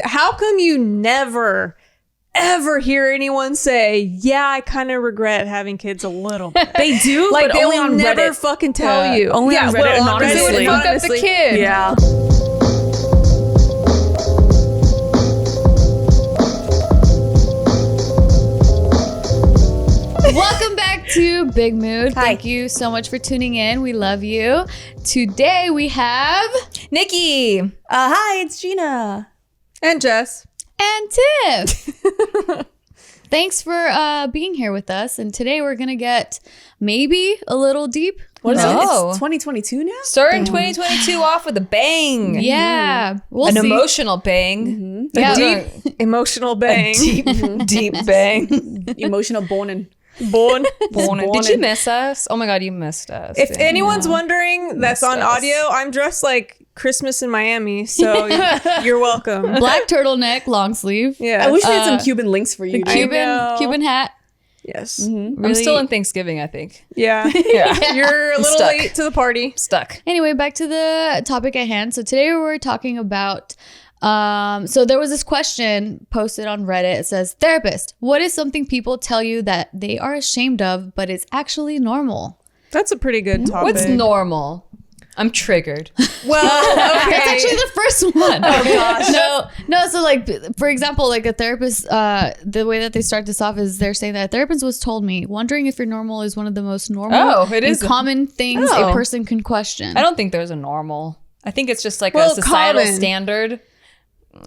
how come you never ever hear anyone say, yeah, I kind of regret having kids a little bit? They do, like but they only will on never Reddit. fucking tell you. Only on Reddit anonymously. They would fuck up the kid. Yeah. Welcome back to Big Mood. Hi. Thank you so much for tuning in. We love you. Today we have Nikki. Hi, it's Gina. And Jess. and Tiff. Thanks for being here with us. And today we're gonna get maybe a little deep. What is it? No. It's 2022 now? Starting 2022 off with a bang. Yeah, we'll An see. emotional bang. Yeah. Deep emotional bang. Deep bang. Emotional boning. Born. Did you miss us? Oh my God, you missed us. If anyone's wondering, that's on us. audio. I'm dressed like Christmas in Miami, so you're welcome. Black turtleneck, long sleeve. Yeah. I wish we had some Cuban links for you. I know. Cuban hat. Yes. I'm still in Thanksgiving, I think. Yeah. Yeah. You're a little Stuck. late to the party. Stuck. Anyway, back to the topic at hand. So today we're talking about so there was this question posted on Reddit. It says, therapist, what is something people tell you that they are ashamed of, but is actually normal? That's a pretty good topic. What's normal? I'm triggered. Well, okay. That's actually the first one. Oh gosh. No. So like, for example, like a therapist, the way that they start this off is they're saying that a therapist was told me, wondering if you're normal is one of the most normal It is. and common things Oh. a person can question. I don't think there's a normal. I think it's just like Well, a societal common. standard.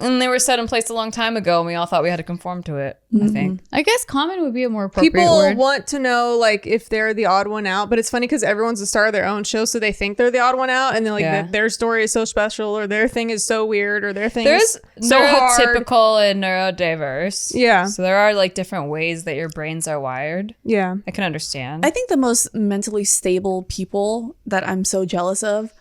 And they were set in place a long time ago, and we all thought we had to conform to it, I think. I guess common would be a more appropriate People word. want to know like if they're the odd one out, but it's funny because everyone's the star of their own show, so they think they're the odd one out, and they're like Yeah. their story is so special, or their thing is so weird, or their thing There's is so hard. neurotypical and neurodiverse. Yeah. So there are like different ways that your brains are wired. Yeah. I can understand. I think the most mentally stable people that I'm so jealous of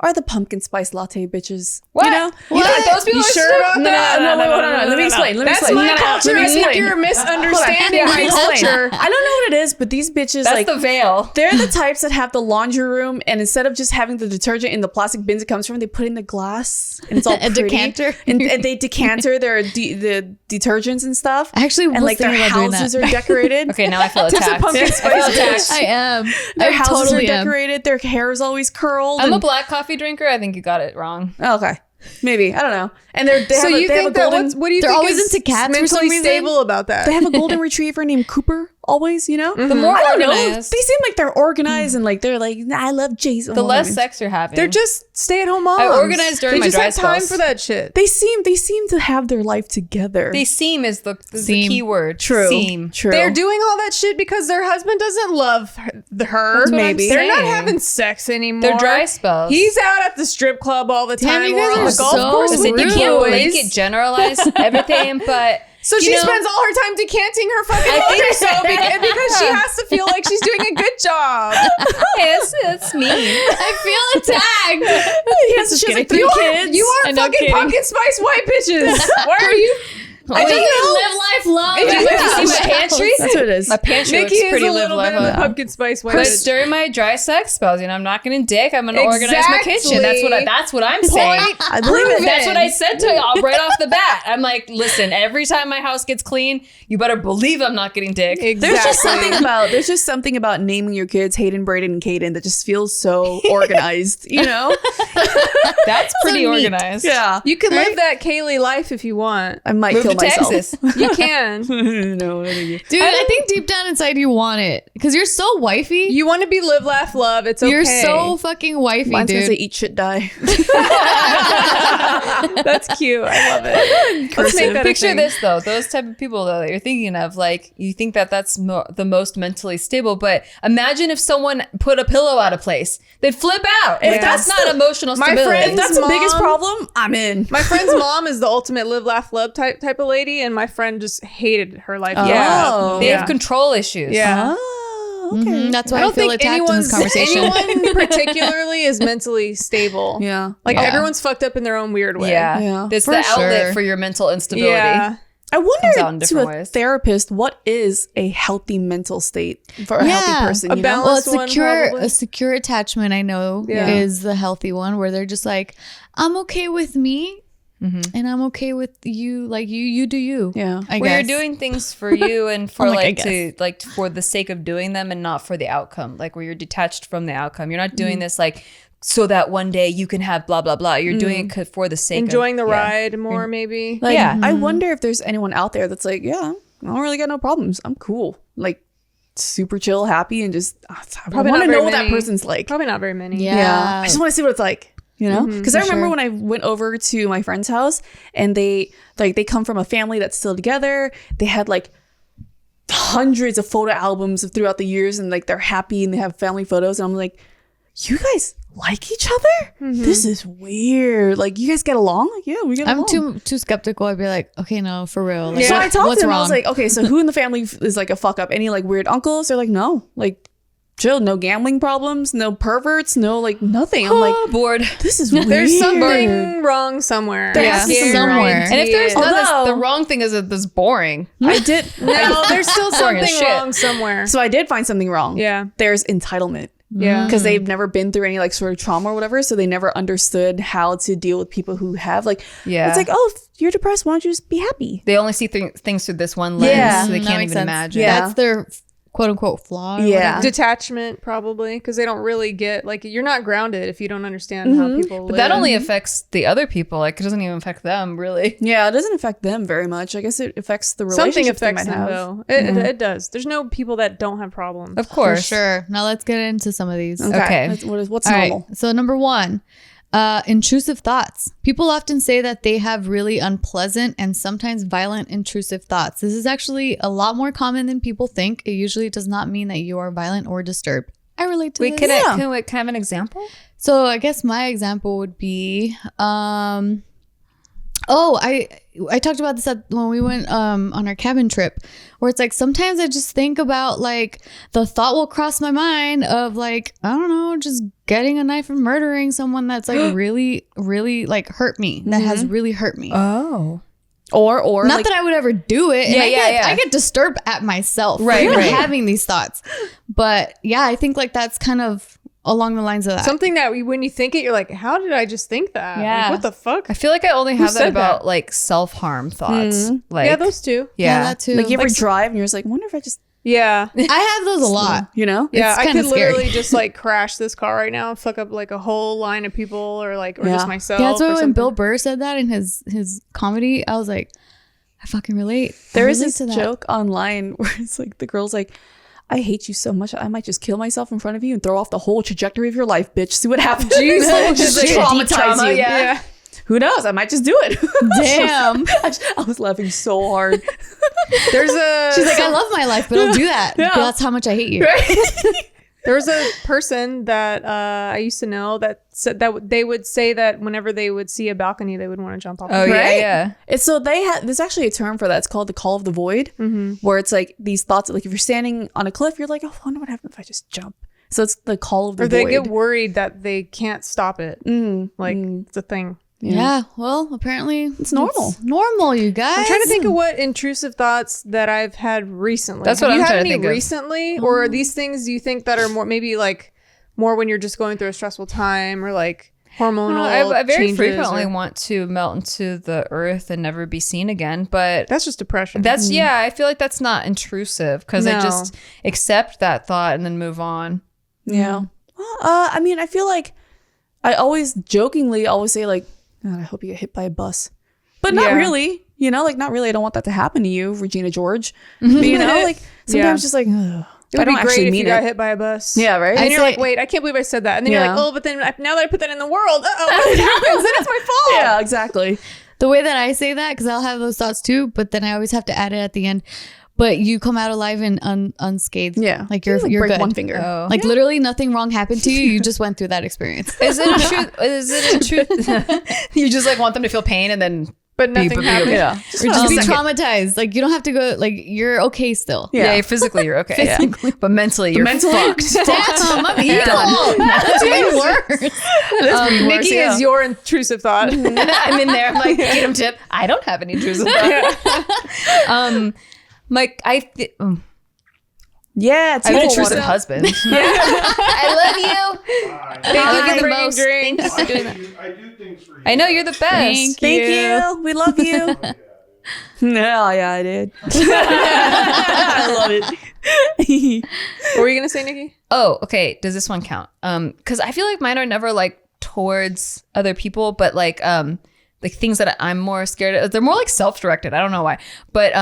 are the pumpkin spice latte bitches. What? You know? What? Those people You are sure so- about that? No. Let me explain. That's my culture. Let me I think explain. you're misunderstanding Hold on. my Let me explain. culture. I don't know what it is, but these bitches That's like the veil. they're the types that have the laundry room, and instead of just having the detergent in the plastic bins it comes from, they put it in the glass, and it's all A pretty. decanter. and they decanter their the detergents and stuff. I actually was and like their thinking about doing houses that. are decorated. Okay, now I feel Tiff's a attacked. pumpkin spice bitch. I am. Their I houses totally are am. decorated. Their hair is always curled. I'm a and- black coffee drinker. I think you got it wrong. Oh, okay, maybe I don't know. And they So have you they have a think that golden what do you They're think always is into cats for some mentally reason? stable about that? they have a golden retriever named Cooper. Always, you know. The more I don't know. organized, They seem like they're organized and like they're like, nah, I love Jason. the less sex you're having. They're just stay-at-home moms. I organize during they my just dry have time spells. for that shit. They seem to have their life together. They seem is the Seem. key word. True. Seem. True. They're doing all that shit because their husband doesn't love her. That's what I'm They're not saying. having sex anymore. They're dry spells. He's out at the strip club all the Damn, time. you We're guys on are the golf so course with Listen, the you can't boys. blanket generalize everything, but So she you know, spends all her time decanting her fucking laundry soap because she has to feel like she's doing a good job. it's me. I feel attacked. She has like 3 kids. You are And no fucking kidding. pumpkin spice white bitches. Why are you? I just live life love. If you You see my pantry? That's what it is. My pantry Nikki looks is pretty a live little life. bit of a Life. pumpkin spice white But bitch. during my dry sex spells, I'm not gonna dick. I'm gonna organize my kitchen. That's what I'm saying. I believe it. That's what I said to y'all right off the bat. I'm like, listen, every time my house gets clean, you better believe I'm not getting dick. There's just something about naming your kids Hayden, Braden, and Caden that just feels so organized, you know? That's pretty neat. organized. Yeah. You can live that Kaylee life if you want. I might Move kill to myself. Texas. You can. No, thank you. Dude, I think deep down inside you want it because you're so wifey. You want to be live, laugh, love. It's okay. You're so fucking wifey, Mine's gonna say dude. eat, shit, die. That's cute. I love it. Let's make that a Picture thing. this though, those type of people though that you're thinking of, like you think that that's the most mentally stable, but imagine if someone put a pillow out of place, they'd flip out. If Yeah. that's not emotional My stability. friend- If that's the biggest Mom- problem, I'm in. My friend's mom is the ultimate live, laugh, love type of lady, and my friend just hated her life. yeah, Oh. they Yeah. have control issues. Yeah. Oh, okay. Mhm, that's why I I, don't feel think attacked in this conversation. anyone particularly is mentally stable. Yeah. Like Yeah. everyone's fucked up in their own weird way. Yeah, Yeah. it's For the outlet sure. for your mental instability. Yeah. I Comes out in wonder to different a ways. therapist, what is a healthy mental state for a Yeah. healthy person? A You know? balance- Well, one, secure probably. a secure attachment I know Yeah. is the healthy one where they're just like, I'm okay with me and I'm okay with you. Like you do you. Yeah. I Where guess. you're doing things for you and for I like guess. to like for the sake of doing them and not for the outcome. Like where you're detached from the outcome. You're not doing this like so that one day you can have blah blah blah. You're doing it for the sake Enjoying of the ride more, maybe. Like, Yeah. I wonder if there's anyone out there that's like, yeah, I don't really got no problems. I'm cool. Like super chill, happy, and just I Probably want not to know very what that many. person's like. Probably not very many. Yeah. I just want to see what it's like, you know? Because I remember sure. when I went over to my friend's house and they come from a family that's still together. They had like hundreds of photo albums throughout the years and like they're happy and they have family photos. And I'm like, you guys like each other? This is weird. Like, you guys get along? Like, yeah, we get I'm along. too skeptical. I'd be like, okay, no, for real. Like, So I talked what's to them. wrong? I was like, okay, so who in the family is like a fuck up? Any like weird uncles? They're like, no, like chill, no gambling problems, no perverts, no like nothing. I'm like, bored. this is weird. There's something wrong somewhere. There has to be something wrong. Somewhere. And if there's none, Although- the wrong thing is that this boring. I did. No, there's still Boring as something shit. wrong somewhere. So I did find something wrong. Yeah. There's entitlement. Yeah. Because they've never been through any like sort of trauma or whatever, so they never understood how to deal with people who have like. Yeah. It's like, oh, if you're depressed, why don't you just be happy? They only see things through this one lens. Yeah. So they That can't makes even sense. imagine. Yeah. That's their quote unquote flaw. or Yeah. Detachment, probably, because they don't really get, like, you're not grounded if you don't understand how people live. But that only affects the other people. Like it doesn't even affect them really. Yeah, it doesn't affect them very much. I guess it affects the Something relationships they affects might them, have. though. It does. There's no people that don't have problems. Of For course. sure. Now let's get into some of these. Okay. What's All right. normal? So number 1, intrusive thoughts. People often say that they have really unpleasant and sometimes violent intrusive thoughts. This is actually a lot more common than people think. It usually does not mean that you are violent or disturbed. I relate to Wait, this. can I have an example? So I guess my example would be, I talked about this when we went on our cabin trip, where it's like sometimes I just think about like the thought will cross my mind of like, I don't know, just getting a knife and murdering someone that's like really, really like hurt me, that has really hurt me. Oh. Or Not like, that I would ever do it. And Yeah, I get disturbed at myself Right, for right. having these thoughts. But yeah, I think like that's kind of along the lines of that. Something that when you think it, you're like, how did I just think that? Yeah. Like, what the fuck? I feel like I only have that said about that? like self-harm thoughts. Like Yeah, those two. yeah, yeah. that too. like you ever drive and you're just like, I wonder if I just, Yeah. I have those a lot. you know? Yeah, It's I kinda could scary. literally just like crash this car right now and fuck up like a whole line of people or like or Yeah. just myself. Yeah, that's or why when something. Bill Burr said that in his comedy, I was like, I fucking relate. There I is relate this to that. joke online where it's like the girl's like, I hate you so much, I might just kill myself in front of you and throw off the whole trajectory of your life, bitch. See what happens. Just Shit. traumatize Deep trauma, you. yeah. Who knows? I might just do it. Damn. I was laughing so hard. There's a She's like, I love my life, but I'll do that. Yeah. But that's how much I hate you. there was a person that I used to know that said that they would say that whenever they would see a balcony, they would want to jump off. Oh the yeah, Right? yeah. It's so there's actually a term for that. It's called the call of the void, where it's like these thoughts, like if you're standing on a cliff, you're like, oh, I wonder what happens if I just jump. So it's the call of the Or they void. get worried that they can't stop it. Like it's a thing. Yeah. Well, apparently It's normal. It's normal, you guys. I'm trying to think of what intrusive thoughts that I've had recently. That's Have what you I'm had trying to any think of. recently, or are these things do you think that are more maybe like more when you're just going through a stressful time or like hormonal I very changes frequently or- want to melt into the earth and never be seen again. But That's just depression. that's yeah, I feel like that's not intrusive because I No. just accept that thought and then move on. Yeah. Well, I mean, I feel like I always jokingly always say like, God, I hope you get hit by a bus, but not Yeah. really. You know, like not really. I don't want that to happen to you, Regina George. But, you know, like sometimes just like, ugh, it would I don't be great actually if mean you got it. hit by a bus. Yeah, right. And I you're say- like, wait, I can't believe I said that. And then you're Yeah. like, oh, but then now that I put that in the world, what happens? Then it's my fault. Yeah, exactly. The way that I say that, because I'll have those thoughts too, but then I always have to add it at the end. But you come out alive and unscathed. Yeah, Like you're break good. one finger. Oh. Like literally nothing wrong happened to you. You just went through that experience. Is it a truth? Is it a truth? You just like want them to feel pain and then But nothing happened. Yeah, Or just be traumatized. Like you don't have to go. Like you're okay still. yeah, physically you're okay. Physically. But mentally you're fucked. Damn, I'm evil. That's even worse. Nikki is your intrusive thought. I'm in there. I'm like, get him tip. I don't have any intrusive thought. Mike, Yeah, I have an table intrusive water. husband. I love you. Thank you Look at for the bringing most. drinks. Thank you for doing that. I do think I know you're the best. Thank you. We love you. No, yeah, I did. I love it. What were you gonna say, Nikki? Oh, okay. Does this one count? Because I feel like mine are never like towards other people, but like things that I'm more scared of. They're more like self-directed. I don't know why, but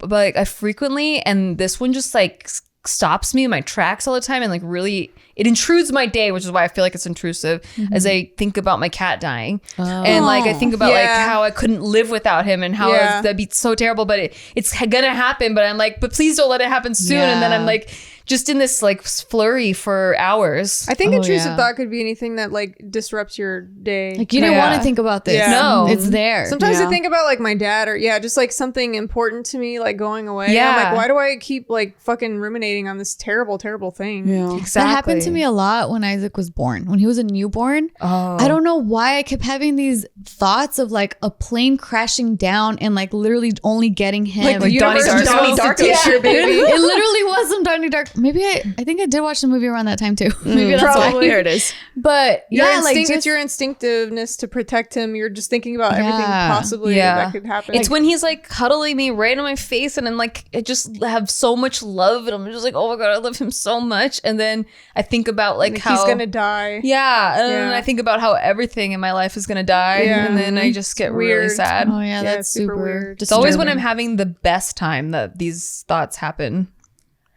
like I frequently, and this one just like stops me in my tracks all the time, and like really it intrudes my day, which is why I feel like it's intrusive. As I think about my cat dying, and like I think about like how I couldn't live without him, and how that'd be so terrible, but it's gonna happen, but I'm like, but please don't let it happen soon. And then I'm like just in this like flurry for hours. I think intrusive thought could be anything that like disrupts your day. Like you didn't want to think about this. Yeah. No. It's there. Sometimes I think about like my dad, or just like something important to me like going away. Yeah. I'm like, why do I keep like fucking ruminating on this terrible thing? Yeah. Exactly. That happened to me a lot when Isaac was born. When he was a newborn, I don't know why I kept having these thoughts of like a plane crashing down and like literally only getting him. Like the universe Donnie just wants to Darko teach your baby. It literally was some Donnie Dark. Maybe I think I did watch the movie around that time too. Maybe that's Probably. why. There it is. But It's your instinctiveness to protect him. You're just thinking about everything possibly that could happen. It's when he's like cuddling me right in my face, and I'm like, I just have so much love, and I'm just like, oh my god, I love him so much. And then I think about like how he's gonna die. Yeah, and then I think about how everything in my life is gonna die, and then I just get really sad. Oh yeah, that's it's super super weird. It's always when I'm having the best time that these thoughts happen.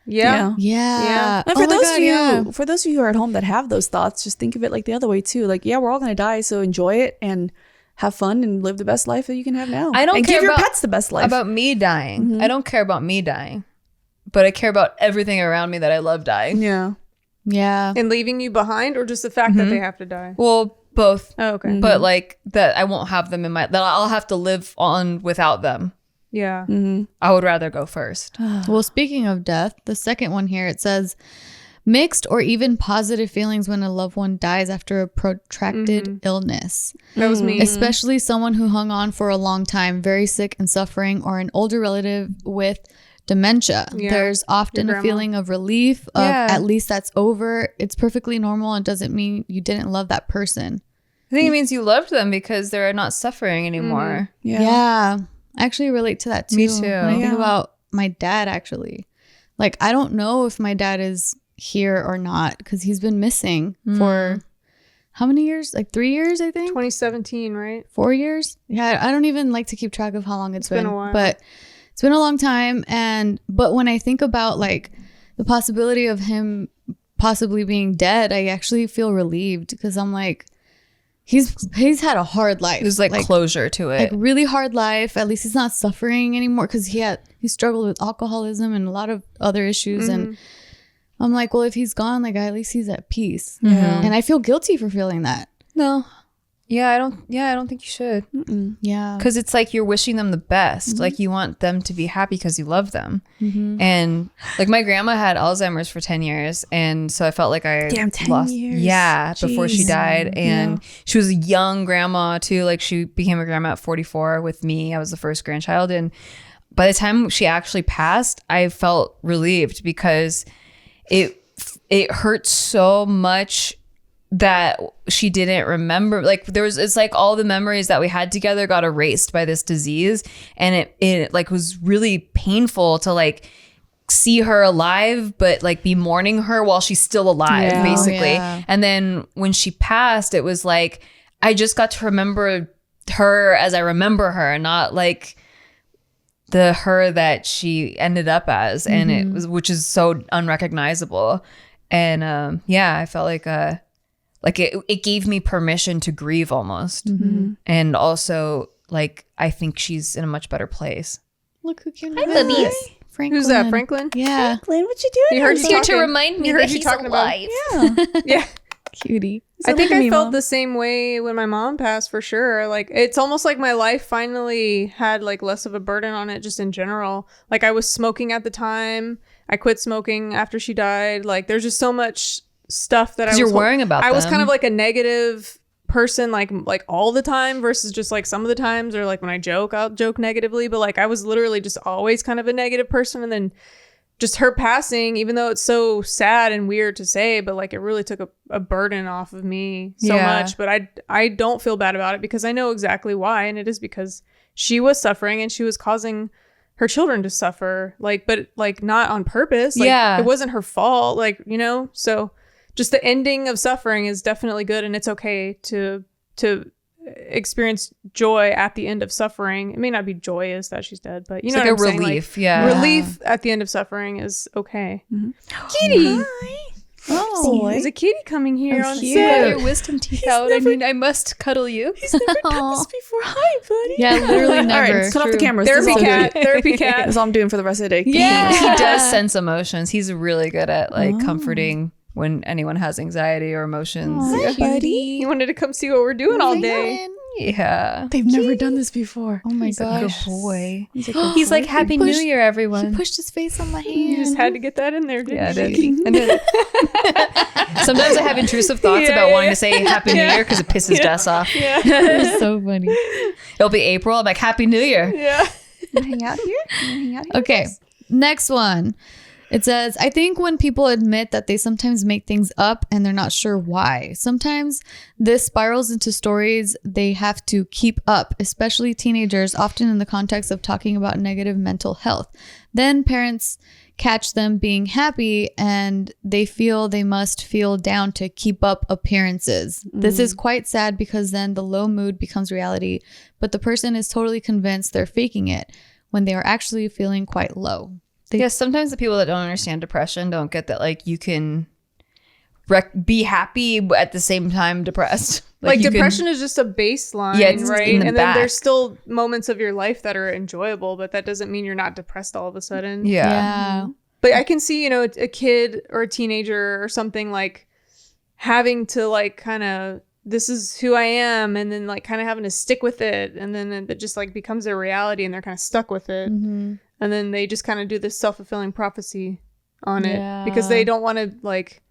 Yeah. And for those of you who are at home that have those thoughts, just think of it like the other way too. Like, we're all gonna die, so enjoy it and have fun and live the best life that you can have now. I don't and care give your about- pets the best life. About me dying. I don't care about me dying, but I care about everything around me that I love dying. Yeah. And leaving you behind, or just the fact that they have to die? Well, both. Oh, okay. But like that I won't have them that I'll have to live on without them. Yeah. I would rather go first. Well, speaking of death, the second one here, it says mixed or even positive feelings when a loved one dies after a protracted illness. That was me. Especially someone who hung on for a long time, very sick and suffering, or an older relative with dementia. Yeah. There's often a feeling of relief of at least that's over. It's perfectly normal and doesn't mean you didn't love that person. I think it means you loved them because they're not suffering anymore. Yeah. I actually relate to that too. Me too. When I think about my dad, actually. Like, I don't know if my dad is here or not because he's been missing for how many years? Like 3 years, I think. 2017, right? 4 years. Yeah, I don't even like to keep track of how long it's been a while. But it's been a long time. But when I think about like the possibility of him possibly being dead, I actually feel relieved because I'm like, he's had a hard life. There's like closure to it. Like really hard life. At least he's not suffering anymore because he struggled with alcoholism and a lot of other issues. And I'm like, well, if he's gone, like at least he's at peace. And I feel guilty for feeling that. No. Yeah, I don't think you should. Yeah. Because it's like you're wishing them the best. Like you want them to be happy because you love them. And like my grandma had Alzheimer's for 10 years. And so I felt like I 10 lost. years. Yeah, before she Jeez. died. And she was a young grandma too. Like she became a grandma at 44 with me. I was the first grandchild. And by the time she actually passed, I felt relieved because it hurt so much that she didn't remember. Like it's like all the memories that we had together got erased by this disease, and it like was really painful to like see her alive but like be mourning her while she's still alive basically. And then when she passed, it was like I just got to remember her as I remember her, not like the her that she ended up as. And it was, which is so unrecognizable. And I felt like it gave me permission to grieve almost. And also like I think she's in a much better place. Look who came. Hi, Libby. Franklin. Who's that, Franklin? Yeah. Franklin, what you doing? He heard He's you here talking. to remind me He heard that you he's talking alive. Yeah. Cutie. I think I felt the same way when my mom passed for sure. Like it's almost like my life finally had like less of a burden on it just in general. Like I was smoking at the time. I quit smoking after she died. Like there's just so much stuff that I was you're worrying about I was them. kind of like a negative person like all the time versus just like some of the times, or like when I joke, I'll joke negatively, but like I was literally just always kind of a negative person. And then just her passing, even though it's so sad and weird to say, but like it really took a burden off of me so much. But I don't feel bad about it because I know exactly why. And it is because she was suffering and she was causing her children to suffer, like, but like not on purpose. Like, it wasn't her fault. Like, you know, so just the ending of suffering is definitely good. And it's okay to experience joy at the end of suffering. It may not be joyous that she's dead, but you know, like what a I'm relief. Saying? Like, relief at the end of suffering is okay. Kitty. Oh, there's a kitty coming here on You set. got your wisdom teeth out. I mean, I must cuddle you. He's never done this before. Hi, buddy. Yeah, literally never. All right, cut off the cameras. Therapy cat. That's all I'm doing for the rest of the day. Yeah, he does sense emotions. He's really good at like comforting when anyone has anxiety or emotions. Hi, buddy. He wanted to come see what we're doing all day. Yeah. They've never done this before. Oh my He's a gosh. good boy. He's like, Happy New Year, everyone. He pushed his face on my hand. You just had to get that in there, didn't Yeah, I you? did. I did. Sometimes I have intrusive thoughts about wanting to say Happy New Year because it pisses Jess off. Yeah. It's so funny. It'll be April. I'm like, Happy New Year. Yeah. Hang out here. Okay, next one. It says, I think when people admit that they sometimes make things up and they're not sure why. Sometimes this spirals into stories they have to keep up, especially teenagers, often in the context of talking about negative mental health. Then parents catch them being happy and they feel they must feel down to keep up appearances. This is quite sad because then the low mood becomes reality, but the person is totally convinced they're faking it when they are actually feeling quite low. Yes, sometimes the people that don't understand depression don't get that, like, you can be happy but at the same time depressed. Like you depression is just a baseline, Yeah, it's right? in the And back. then there's still moments of your life that are enjoyable, but that doesn't mean you're not depressed all of a sudden. Yeah. But I can see, you know, a kid or a teenager or something like having to like kind of, this is who I am, and then like kind of having to stick with it, and then it just like becomes their reality and they're kind of stuck with it. And then they just kind of do this self-fulfilling prophecy on it because they don't want to like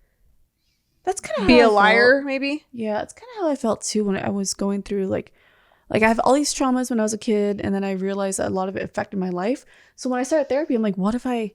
That's kind of be a liar, maybe. Yeah, it's kind of how I felt too when I was going through like I have all these traumas when I was a kid, and then I realized that a lot of it affected my life. So when I started therapy, I'm like, what if I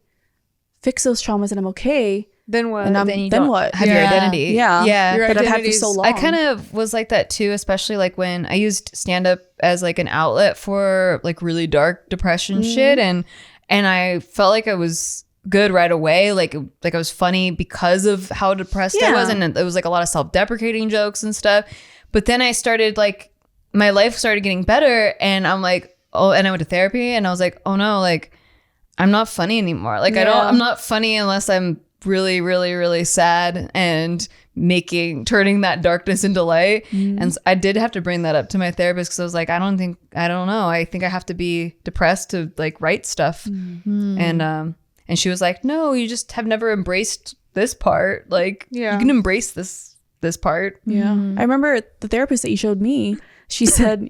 fix those traumas and I'm okay? Then what? And Then you then don't what? have your identity. Yeah. Yeah. Your But I've had for identity's- so long. I kind of was like that too, especially like when I used stand up as like an outlet for like really dark depression shit, and I felt like I was good right away. Like I was funny because of how depressed I was, and it was like a lot of self-deprecating jokes and stuff. But then I started like my life started getting better, and I'm like, oh, and I went to therapy, and I was like, oh no, like I'm not funny anymore. Like I'm not funny unless I'm really, really, really sad and turning that darkness into light. And so I did have to bring that up to my therapist because I was like, I don't know. I think I have to be depressed to like write stuff. And she was like, no, you just have never embraced this part. Like you can embrace this part. Yeah. I remember the therapist that you showed me, she said,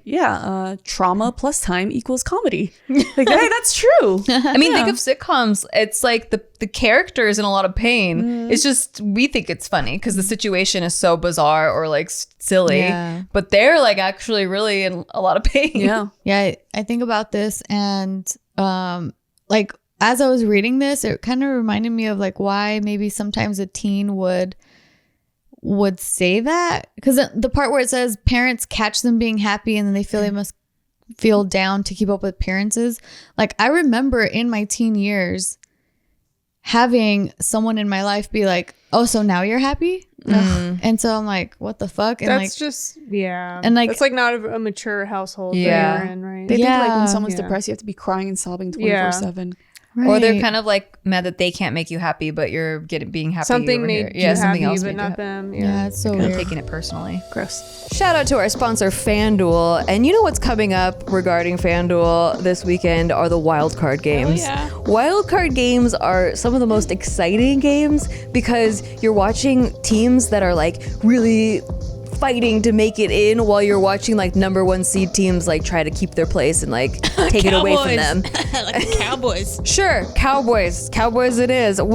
trauma plus time equals comedy. Like, hey, that's true. I mean, think of sitcoms. It's like the character is in a lot of pain. It's just, we think it's funny because the situation is so bizarre or like silly, but they're like actually really in a lot of pain. Yeah, I think about this, and like as I was reading this, it kind of reminded me of like why maybe sometimes a teen would say that, because the part where it says parents catch them being happy and then they feel they must feel down to keep up with appearances. Like I remember in my teen years having someone in my life be like, oh, so now you're happy? And so I'm like, what the fuck? And That's like, just, and like, it's like not a mature household that you're in, right? They think like when Yeah. someone's depressed, you have to be crying and sobbing 24/7. Or they're right. kind of like mad that they can't make you happy, but you're being happy. Something over made here. you something happy, else but made you not happy. them. Yeah, it's so Kind of weird. taking it personally. Gross. Shout out to our sponsor, FanDuel. And you know what's coming up regarding FanDuel this weekend are the wildcard games. Wildcard games are some of the most exciting games because you're watching teams that are like really fighting to make it in while you're watching like number 1 seed teams like try to keep their place and like take it away from them. Like the Cowboys. Sure, Cowboys it is. And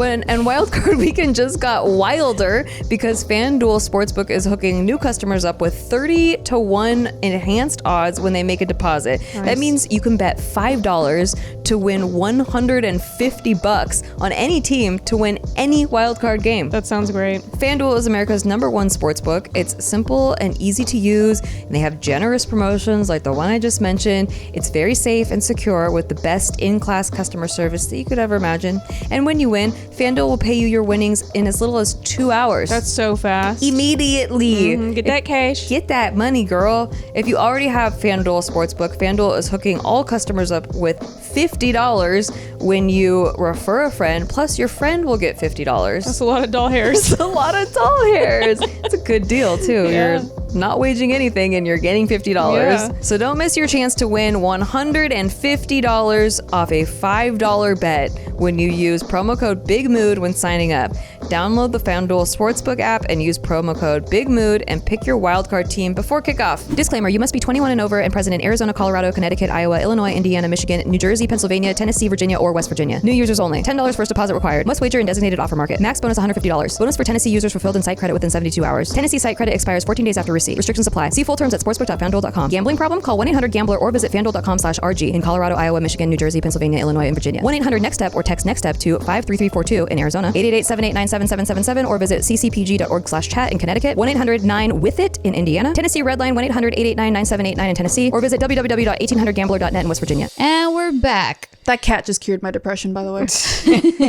wildcard weekend just got wilder because FanDuel Sportsbook is hooking new customers up with 30-1 enhanced odds when they make a deposit. Nice. That means you can bet $5 to win $150 on any team to win any wildcard game. That sounds great. FanDuel is America's #1 sportsbook. It's simple and easy to use, and they have generous promotions like the one I just mentioned. It's very safe and secure with the best in-class customer service that you could ever imagine. And when you win, FanDuel will pay you your winnings in as little as 2 hours. That's so fast. Immediately. Get that cash. Get that money, girl. If you already have FanDuel Sportsbook, FanDuel is hooking all customers up with $50 when you refer a friend, plus your friend will get $50. That's a lot of doll hairs. It's a lot of doll hairs. It's a good deal too. Yeah. You're not waging anything and you're getting $50. Yeah. So don't miss your chance to win $150 off a $5 bet when you use promo code BIGMOOD when signing up. Download the FanDuel Sportsbook app and use promo code BIGMOOD and pick your wildcard team before kickoff. Disclaimer, you must be 21 and over and present in Arizona, Colorado, Connecticut, Iowa, Illinois, Indiana, Michigan, New Jersey, Pennsylvania, Tennessee, Virginia, or West Virginia. New users only. $10 first deposit required. Must wager in designated offer market. Max bonus $150. Bonus for Tennessee users fulfilled in site credit within 72 hours. Tennessee site credit expires 14 days after receipt. Restrictions apply. See full terms at sportsbook.fanduel.com. Gambling problem? Call 1-800-GAMBLER or visit fanduel.com/RG in Colorado, Iowa, Michigan, New Jersey, Pennsylvania, Illinois, and Virginia. 1-800-NEXT-STEP or text NEXT-STEP to 53342 in Arizona. 888-789-7777 or visit ccpg.org/chat in Connecticut. 1-800-9-WITH-IT in Indiana. Tennessee Redline 1-800-889-9789 in Tennessee or visit www.1800gambler.net in West Virginia. And we're back. That cat just cured my depression, by the way.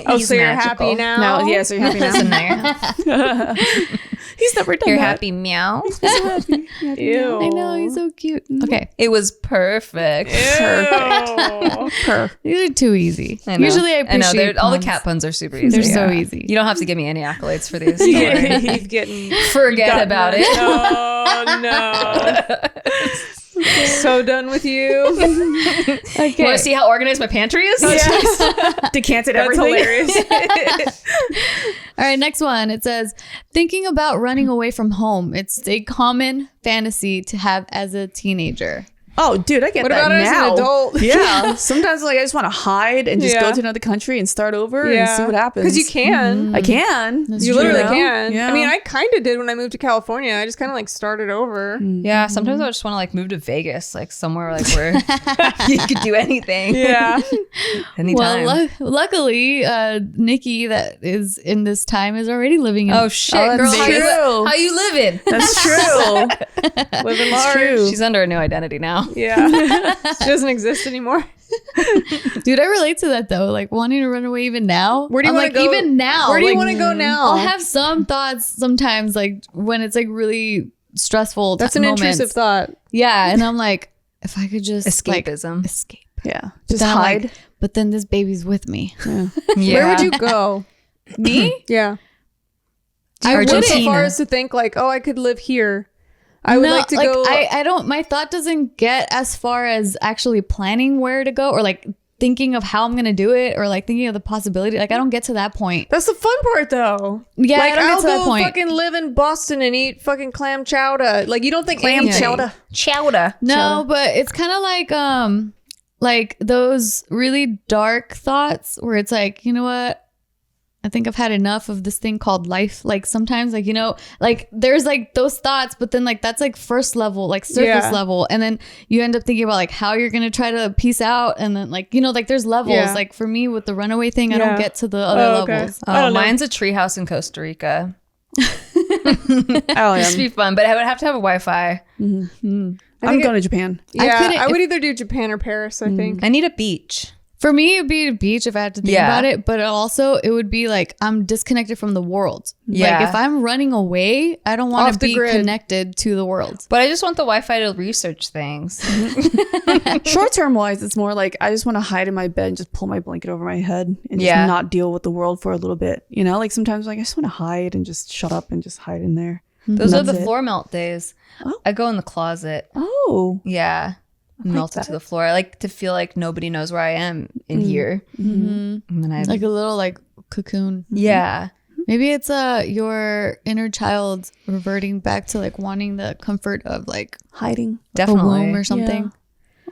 Oh, so you're magical. happy now? No, yeah, so you're happy now. Listen there. He's never done You're that. happy, meow. Ew. I know, he's so cute. Okay. It was perfect. Ew. These are too easy. I know. Usually I I know. appreciate All the puns. cat puns are super easy. They're so easy. You don't have to give me any accolades for these. Yeah, he's getting. Forget about it. Oh no. So done with you. Okay. You want to see how organized my pantry is? Decanted That's everything. hilarious. All right, next one. It says, thinking about running away from home. It's a common fantasy to have as a teenager. Oh, dude, I get What that about as an now. adult? Yeah. Sometimes like I just want to hide and just Yeah. go to another country and start over and see what happens. Because you can. I can. You true. literally You know? can. Yeah. I mean, I kind of did when I moved to California. I just kind of like started over. Yeah, sometimes I just want to like move to Vegas, like somewhere like where you could do anything. Yeah. Anytime. Well, luckily, Nikki, that is in this time, is already living in. Oh shit, Oh, girl, that's how you true. living? That's true. Living It's large. true. She's under a new identity now. Yeah. She doesn't exist anymore. Dude, I relate to that though. Like wanting to run away even now. Where do you I'm want like, to go? even now. Where do you like, want to go now? I'll have some thoughts sometimes, like when it's like really stressful. That's an moments. intrusive thought. Yeah, and I'm like, if I could just Escapism. like, escape. Yeah. Just Then I'm hide. like, but then this baby's with me. Yeah. Where would you go? Me? Yeah. I went so Argentina. far as to think like, oh, I could live here. I would like to go. I don't. My thought doesn't get as far as actually planning where to go or like thinking of how I'm gonna do it or like thinking of the possibility. Like I don't get to that point. That's the fun part, though. Yeah, like I don't get I'll to that go point. fucking live in Boston and eat fucking clam chowder. Like you don't think Clam anything- chowder. Chowder. No, but it's kind of like those really dark thoughts where it's like, you know what? I think I've had enough of this thing called life. Like sometimes like, you know, like there's like those thoughts, but then like that's like first level, like surface Yeah. level. And then you end up thinking about like how you're going to try to peace out. And then like, you know, like there's levels. Yeah. Like for me with the runaway thing, I Yeah. don't get to the other Oh, okay. levels. I Oh, don't know. mine's a treehouse in Costa Rica. Oh, Just be fun, but I would have to have a Wi-Fi. I'm think going to Japan. Yeah, couldn't- I would either do Japan or Paris. I think. I need a beach. For me, it'd be a beach if I had to think Yeah. about it. But also it would be like, I'm disconnected from the world. Yeah. Like if I'm running away, I don't want Off to the be grid. connected to the world. But I just want the Wi-Fi to research things. Short term wise, it's more like I just want to hide in my bed and just pull my blanket over my head and just Yeah. not deal with the world for a little bit. You know, like sometimes like I just want to hide and just shut up and just hide in there. Those are the That's it. floor melt days. Oh. I go in the closet. Oh, Yeah. Melt it to the floor. I like to feel like nobody knows where I am in here. And then I Like a little like cocoon. yeah. Maybe it's your inner child reverting back to like wanting the comfort of like Hiding. a womb Definitely. or something. Yeah.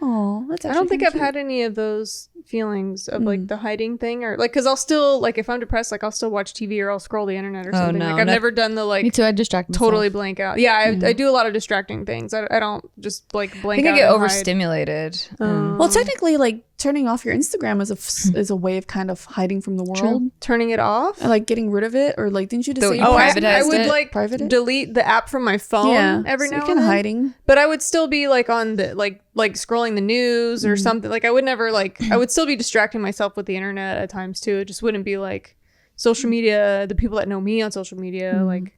Oh, that's I actually don't think kinda I've cute. had any of those feelings of like the hiding thing, or like, because I'll still, like, if I'm depressed, like I'll still watch TV or I'll scroll the internet or something. no, Like I've not- never done the Me like too. I distract myself. totally blank out. Yeah, I do a lot of distracting things. I don't just like I blank think I out. get and hide. overstimulated. Well, technically, like turning off your Instagram is a way of kind of hiding from the world, Turning it off. and like getting rid of it, or like didn't you just So say? you Oh, I privatized would it? like Private it? delete the app from my phone every so now you're and kind of then. hiding. But I would still be like on the like scrolling the news or something. Like I would never like I would still be distracting myself with the internet at times too. It just wouldn't be like social media, the people that know me on social media, like.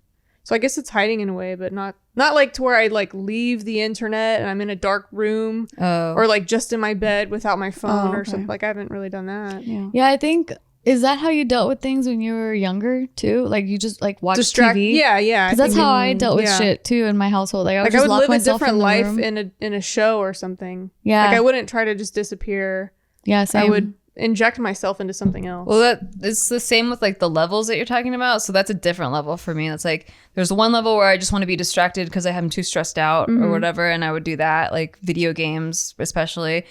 So I guess it's hiding in a way, but not like to where I like leave the internet and I'm in a dark room or like just in my bed without my phone or okay. something. Like I haven't really done that. Yeah. Yeah, I think, is that how you dealt with things when you were younger too? Like you just like watch TV? Yeah. I Because that's think how I dealt with yeah. shit too in my household. Like I would Like I just would lock live a myself different in the life room. in a show or something. Yeah. Like I wouldn't try to just disappear. Yeah, same. I would inject myself into something else. Well, it's the same with like the levels that you're talking about. So that's a different level for me. It's like there's one level where I just want to be distracted because I'm too stressed out or whatever, and I would do that, like video games especially.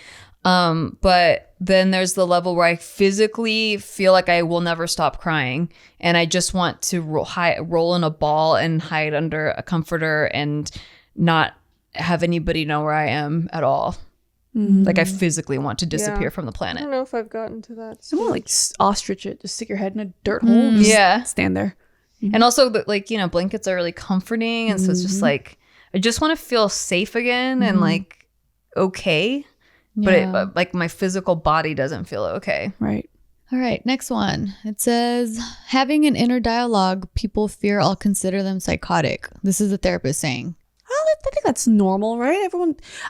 But then there's the level where I physically feel like I will never stop crying, and I just want to roll in a ball and hide under a comforter and not have anybody know where I am at all. Like I physically want to disappear from the I planet. don't know if I've gotten to that. I want to like ostrich it, just stick your head in a dirt hole, and just Yeah. stand there. And also, like, you know, blankets are really comforting. And so it's just like, I just want to feel safe again and like okay. But Yeah. it, like my physical body doesn't feel okay. Right. All right, next one. It says, having an inner dialogue people fear I'll consider them psychotic. This is the therapist saying. I think that's normal, right?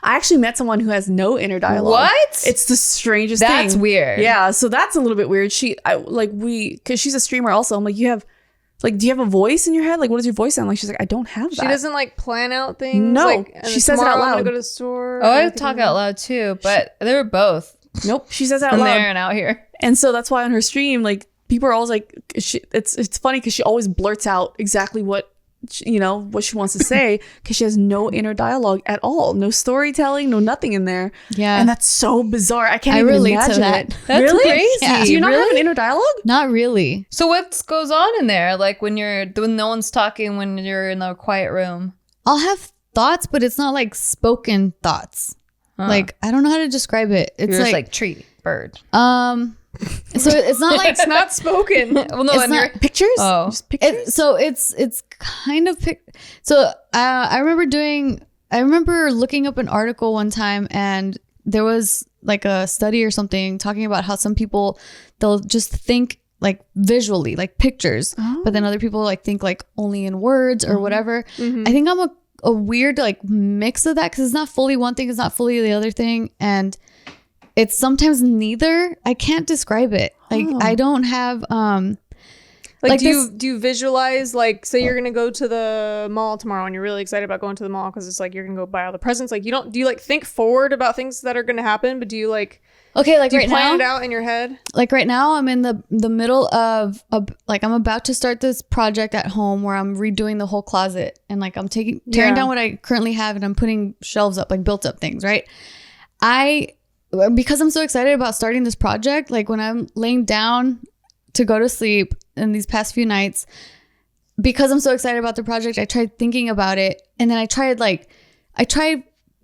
I actually met someone who has no inner dialogue. What? It's the strangest thing. That's weird. Yeah, so that's a little bit weird. Because she's a streamer also. I'm like, do you have a voice in your head? Like, what does your voice sound like? She's like, I don't have that. She doesn't like plan out things. No, like, and she says it tomorrow out I'm gonna loud. go to the store. Oh, I everything talk like out loud too, but they were both Nope, she says it out from loud. there and out here. And so that's why on her stream, like, people are always like, it's funny because she always blurts out exactly what she wants to say because she has no inner dialogue at all, no storytelling, no nothing in there. Yeah. And that's so bizarre. I can't I even relate to imagine that. it. That's really? crazy. Yeah. Do you not have Really? an inner dialogue? Not really. So what goes on in there? Like when no one's talking, when you're in a quiet room. I'll have thoughts, but it's not like spoken thoughts. Like, I don't know how to describe it. It's You're just like, like tree, bird. so it's not like It's not spoken. Well, no, It's and not- you're Pictures? Oh. Just pictures? it's kind of so I remember looking up an article one time, and there was like a study or something talking about how some people, they'll just think like visually, like pictures, but then other people like think like only in words or whatever. I think I'm a weird like mix of that because it's not fully one thing, it's not fully the other thing, and it's sometimes neither. I can't describe it. Like I don't have Like, Like do you visualize, like, say you're gonna go to the mall tomorrow and you're really excited about going to the mall because it's like you're gonna go buy all the presents. Like, do you like think forward about things that are gonna happen, but do you like okay, like do you right plan now, it out in your head? like right now I'm in the middle of like I'm about to start this project at home where I'm redoing the whole closet, and like I'm tearing Yeah. down what I currently have and I'm putting shelves up, like built up things, right? Because I'm so excited about starting this project, like when I'm laying down to go to sleep in these past few nights, because I'm so excited about the project, I tried thinking about it, and then I tried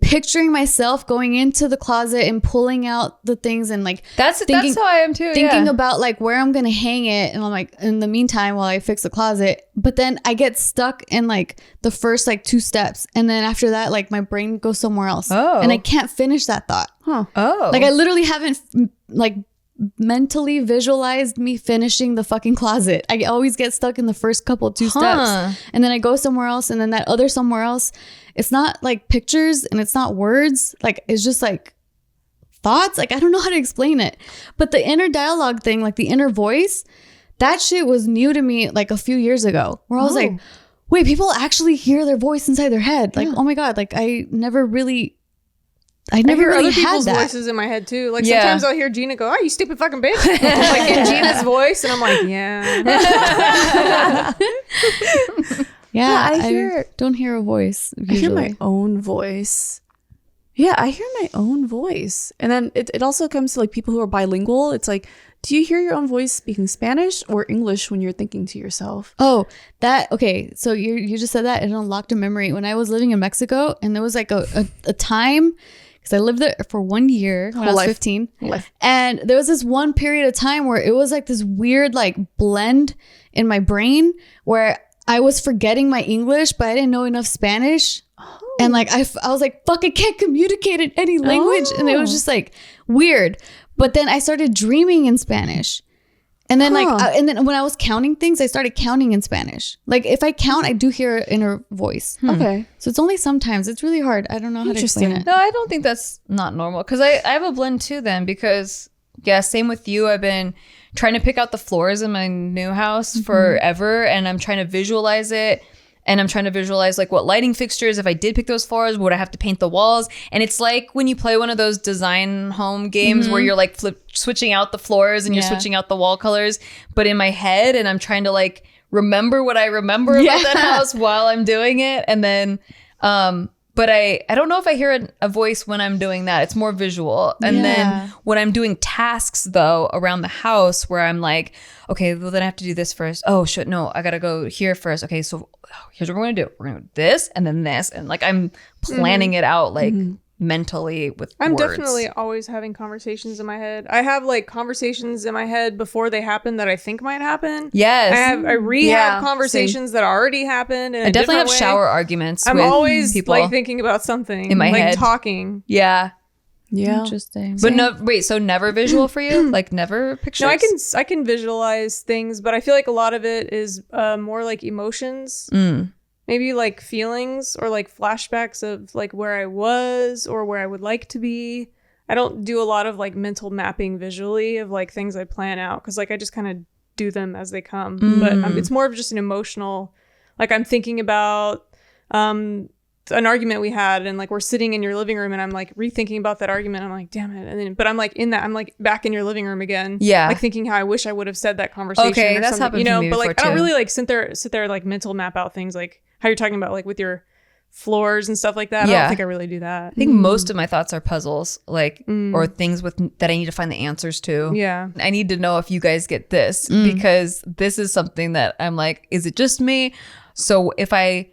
picturing myself going into the closet and pulling out the things and like that's how I am too. thinking yeah. about like where I'm gonna hang it, and I'm like in the meantime while I fix the closet, but then I get stuck in like the first like 2 steps, and then after that like my brain goes somewhere else, Oh. and I can't finish that thought. Oh, Like I literally haven't like mentally visualized me finishing the fucking closet. I always get stuck in the first couple 2 steps, and then I go somewhere else, and then that other somewhere else. It's not like pictures and it's not words. Like it's just like thoughts. Like I don't know how to explain it. But the inner dialogue thing, like the inner voice, that shit was new to me like a few years ago, where I was like, wait, people actually hear their voice inside their head. Like, oh my God, like I never really I never hear really other had people's that. voices in my head too. Like Yeah. sometimes I'll hear Gina go, "Oh, you stupid fucking bitch," like in Gina's voice, and I'm like, yeah. Yeah, I don't hear a voice I hear usually. my own voice. Yeah, I hear my own voice. And then it also comes to like people who are bilingual. It's like, do you hear your own voice speaking Spanish or English when you're thinking to yourself? Oh, that okay. So you just said that and it unlocked a memory. When I was living in Mexico, and there was like a time because I lived there for 1 year when I was life. 15, Life. and there was this one period of time where it was like this weird like blend in my brain where I was forgetting my English, but I didn't know enough Spanish. And like I was like, fuck, I can't communicate in any language, and it was just like weird. But then I started dreaming in Spanish. And then and then when I was counting things, I started counting in Spanish. Like if I count, I do hear an inner voice. Okay. So it's only sometimes. It's really hard. I don't know how to explain it. No, I don't think that's not normal because I have a blend too then because yeah, same with you. I've been trying to pick out the floors in my new house forever, and I'm trying to visualize it. And I'm trying to visualize like what lighting fixtures, if I did pick those floors, would I have to paint the walls? And it's like when you play one of those design home games where you're like switching out the floors and you're switching out the wall colors, but in my head, and I'm trying to like remember what I remember about that house while I'm doing it. And then, but I don't know if I hear a voice when I'm doing that. It's more visual. And then when I'm doing tasks though around the house where I'm like, okay, well then I have to do this first. Oh shit, no, I gotta go here first. Okay, so here's what we're gonna do. We're gonna do this and then this. And like I'm planning it out like mentally with I'm words. definitely always having conversations in my head. I have like conversations in my head before they happen that I think might happen. Yes. I rehab conversations that already happened. In I a definitely have different way. shower arguments I'm with always people. like thinking about something In my like head. talking. Yeah. Yeah. Interesting. But no, wait, so never visual for you? Like never pictures? No, I can visualize things, but I feel like a lot of it is more like emotions. Maybe like feelings or like flashbacks of like where I was or where I would like to be. I don't do a lot of like mental mapping visually of like things I plan out because like I just kind of do them as they come. But it's more of just an emotional, like I'm thinking about an argument we had and like we're sitting in your living room and I'm like rethinking about that argument. I'm like, damn it. And then, but I'm like in that, I'm like back in your living room again. Yeah. Like thinking how I wish I would have said that conversation. Okay, or that's something, happened you to know, me but like before, I don't too. really like sit there like mental map out things like how you're talking about like with your floors and stuff like that. I Yeah. don't think I really do that. I think most of my thoughts are puzzles, like, or things that I need to find the answers to. Yeah. I need to know if you guys get this because this is something that I'm like, is it just me? So if I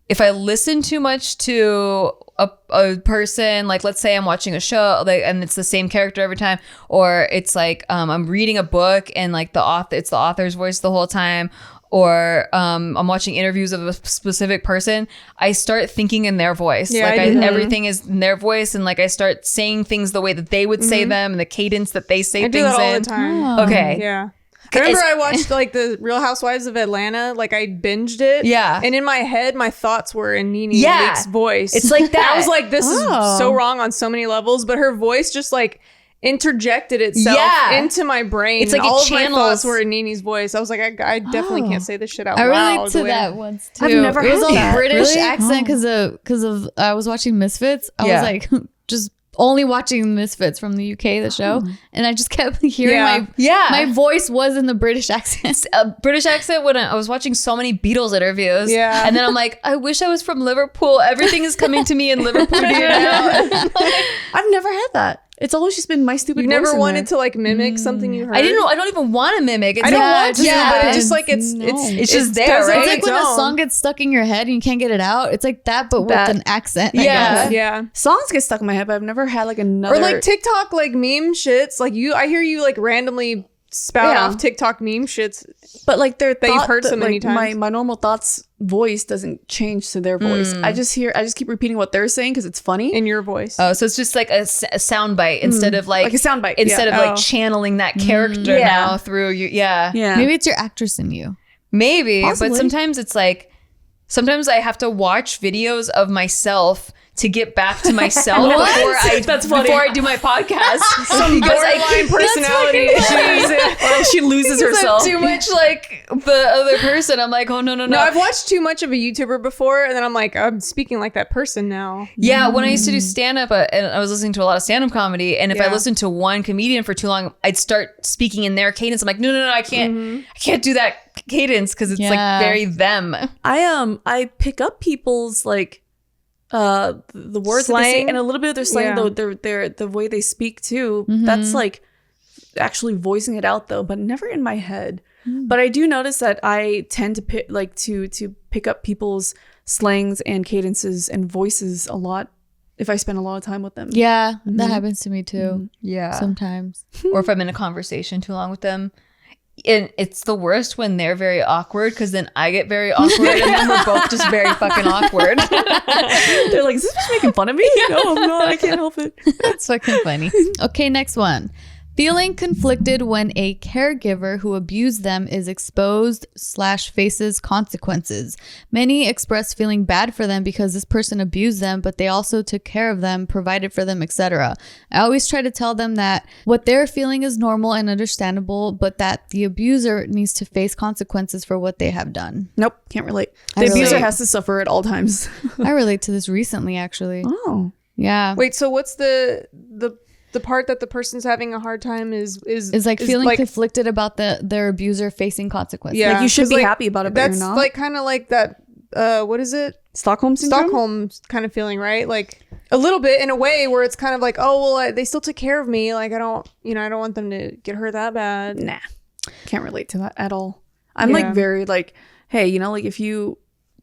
listen too much to a person, like let's say I'm watching a show like, and it's the same character every time, or it's like I'm reading a book and like it's the author's voice the whole time, or I'm watching interviews of a specific person, I start thinking in their voice. Yeah, like I do that. everything is in their voice, and like I start saying things the way that they would say them and the cadence that they say I do things that all in. the time. Oh. Okay. Yeah. I remember I watched like the Real Housewives of Atlanta, like I binged it. Yeah. And in my head, my thoughts were in Nene Yeah. Leakes' voice. It's like that. I was like, this is Oh. so wrong on so many levels, but her voice just like interjected itself Yeah. into my brain. It's like and it all of my channels- thoughts were in Nene's voice. I was like, I definitely can't say this shit out I loud. relate to the way- that once too. I've never it was had a that. British Really? accent because of I was watching Misfits. I Yeah. was like just only watching Misfits from the UK, the show, and I just kept hearing Yeah. my voice was in the British accent. A British accent when I was watching so many Beatles interviews. Yeah. And then I'm like, I wish I was from Liverpool. Everything is coming to me in Liverpool now. I've never had that. It's always just been my stupid You voice never in wanted there. to like mimic something you heard. I don't even want to mimic. It's I don't like, want to, yeah, but it's it's- just like no. It's just there, does it right? on It's like its when a own. song gets stuck in your head and you can't get it out. It's like that, but with That- an accent. I Yeah. guess. Yeah. Songs get stuck in my head, but I've never had like another. Or like TikTok like meme shits. Like I hear you like randomly spout Yeah. off TikTok meme shits. but like their that you've heard so many like, times. My normal thoughts voice doesn't change to their voice. I just keep repeating what they're saying because it's funny. In your voice. Oh, so it's just like a sound bite instead of like Like a soundbite, Instead yeah. of like Oh. channeling that character Yeah. now through you. Yeah. yeah. Maybe it's your actress in you. Maybe. Possibly. But sometimes it's like, sometimes I have to watch videos of myself to get back to myself before I do my podcast. Some Because I borderline keep- personality issues. she loses herself. Too much like the other person. I'm like, oh no. No, I've watched too much of a YouTuber before, and then I'm like, I'm speaking like that person now. Yeah, when I used to do stand-up, and I was listening to a lot of stand-up comedy, and if I Yeah. listened to one comedian for too long, I'd start speaking in their cadence. I'm like, no, I can't do that cadence because it's Yeah. like very them. I pick up people's like the words that they say Slang? and a little bit of their slang, Yeah. though the way they speak too. That's like actually voicing it out though, but never in my head. But I do notice that I tend to pick to pick up people's slangs and cadences and voices a lot if I spend a lot of time with them. Yeah, that happens to me too. Yeah. Sometimes. Or if I'm in a conversation too long with them. And it's the worst when they're very awkward because then I get very awkward and then we're both just very fucking awkward. They're like, is this bitch making fun of me? No, I'm not. I can't help it. That's fucking funny. Okay, next one. Feeling conflicted when a caregiver who abused them is exposed / faces consequences. Many express feeling bad for them because this person abused them, but they also took care of them, provided for them, etc. I always try to tell them that what they're feeling is normal and understandable, but that the abuser needs to face consequences for what they have done. Nope, can't relate. I The abuser relate. has to suffer at all times. I relate to this recently, actually. Oh. Yeah. Wait, so what's the part that the person's having a hard time is Like feeling conflicted about their abuser facing consequences. Yeah. Like you should 'cause, be like, happy about it, but you're that's not. like kind of like that what is it? Stockholm syndrome? Stockholm kind of feeling, right? Like a little bit in a way where it's kind of like, oh well, they still took care of me. Like I don't want them to get hurt that bad. Nah. Can't relate to that at all. I'm Yeah. like very like, hey, like if you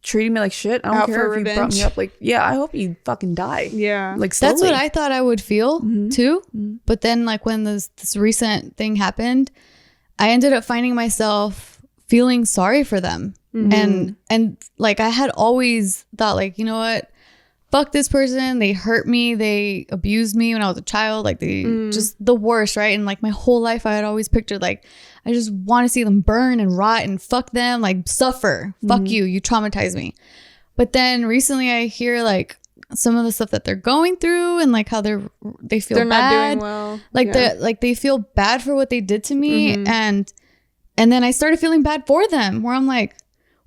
treated me like shit, I don't Out care for if you brought me revenge. up. Like, yeah, I hope you fucking die. Yeah. Like slowly. That's what I thought I would feel too. But then like when this recent thing happened, I ended up finding myself feeling sorry for them. And like I had always thought like, you know what? Fuck this person. They hurt me. They abused me when I was a child. Like they just the worst, right? And like my whole life I had always pictured like I just want to see them burn and rot and fuck them, like suffer. Fuck you. You traumatize me. But then recently I hear like some of the stuff that they're going through and like how they feel They're not bad. doing well. Like Yeah. they feel bad for what they did to me and then I started feeling bad for them where I'm like,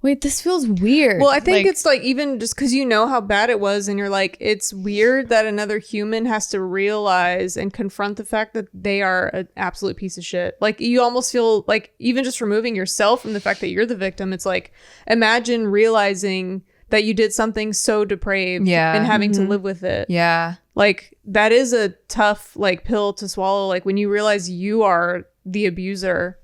wait, this feels weird. Well, I think Like, it's like even just because you know how bad it was and you're like, it's weird that another human has to realize and confront the fact that they are an absolute piece of shit. Like you almost feel like even just removing yourself from the fact that you're the victim, it's like imagine realizing that you did something so depraved and having to live with it. Yeah. Like that is a tough like pill to swallow. Like when you realize you are the abuser,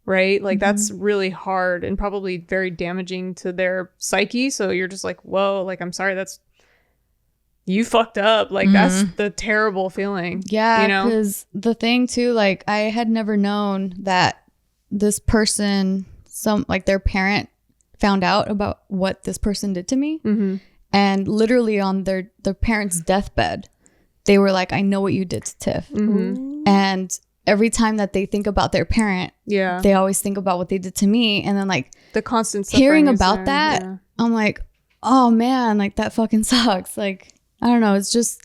right? Like that's really hard and probably very damaging to their psyche. So you're just like, whoa, like I'm sorry, that's you fucked up. Like that's the terrible feeling. yeah, because the thing too, like I had never known that this person, like their parent found out about what this person did to me. And literally on their parents' deathbed, they were like, I know what you did to Tiff. And every time that they think about their parent, they always think about what they did to me. And then like the constant hearing suffering is about there. that, Yeah. I'm like, oh man, like that fucking sucks. Like, I don't know. It's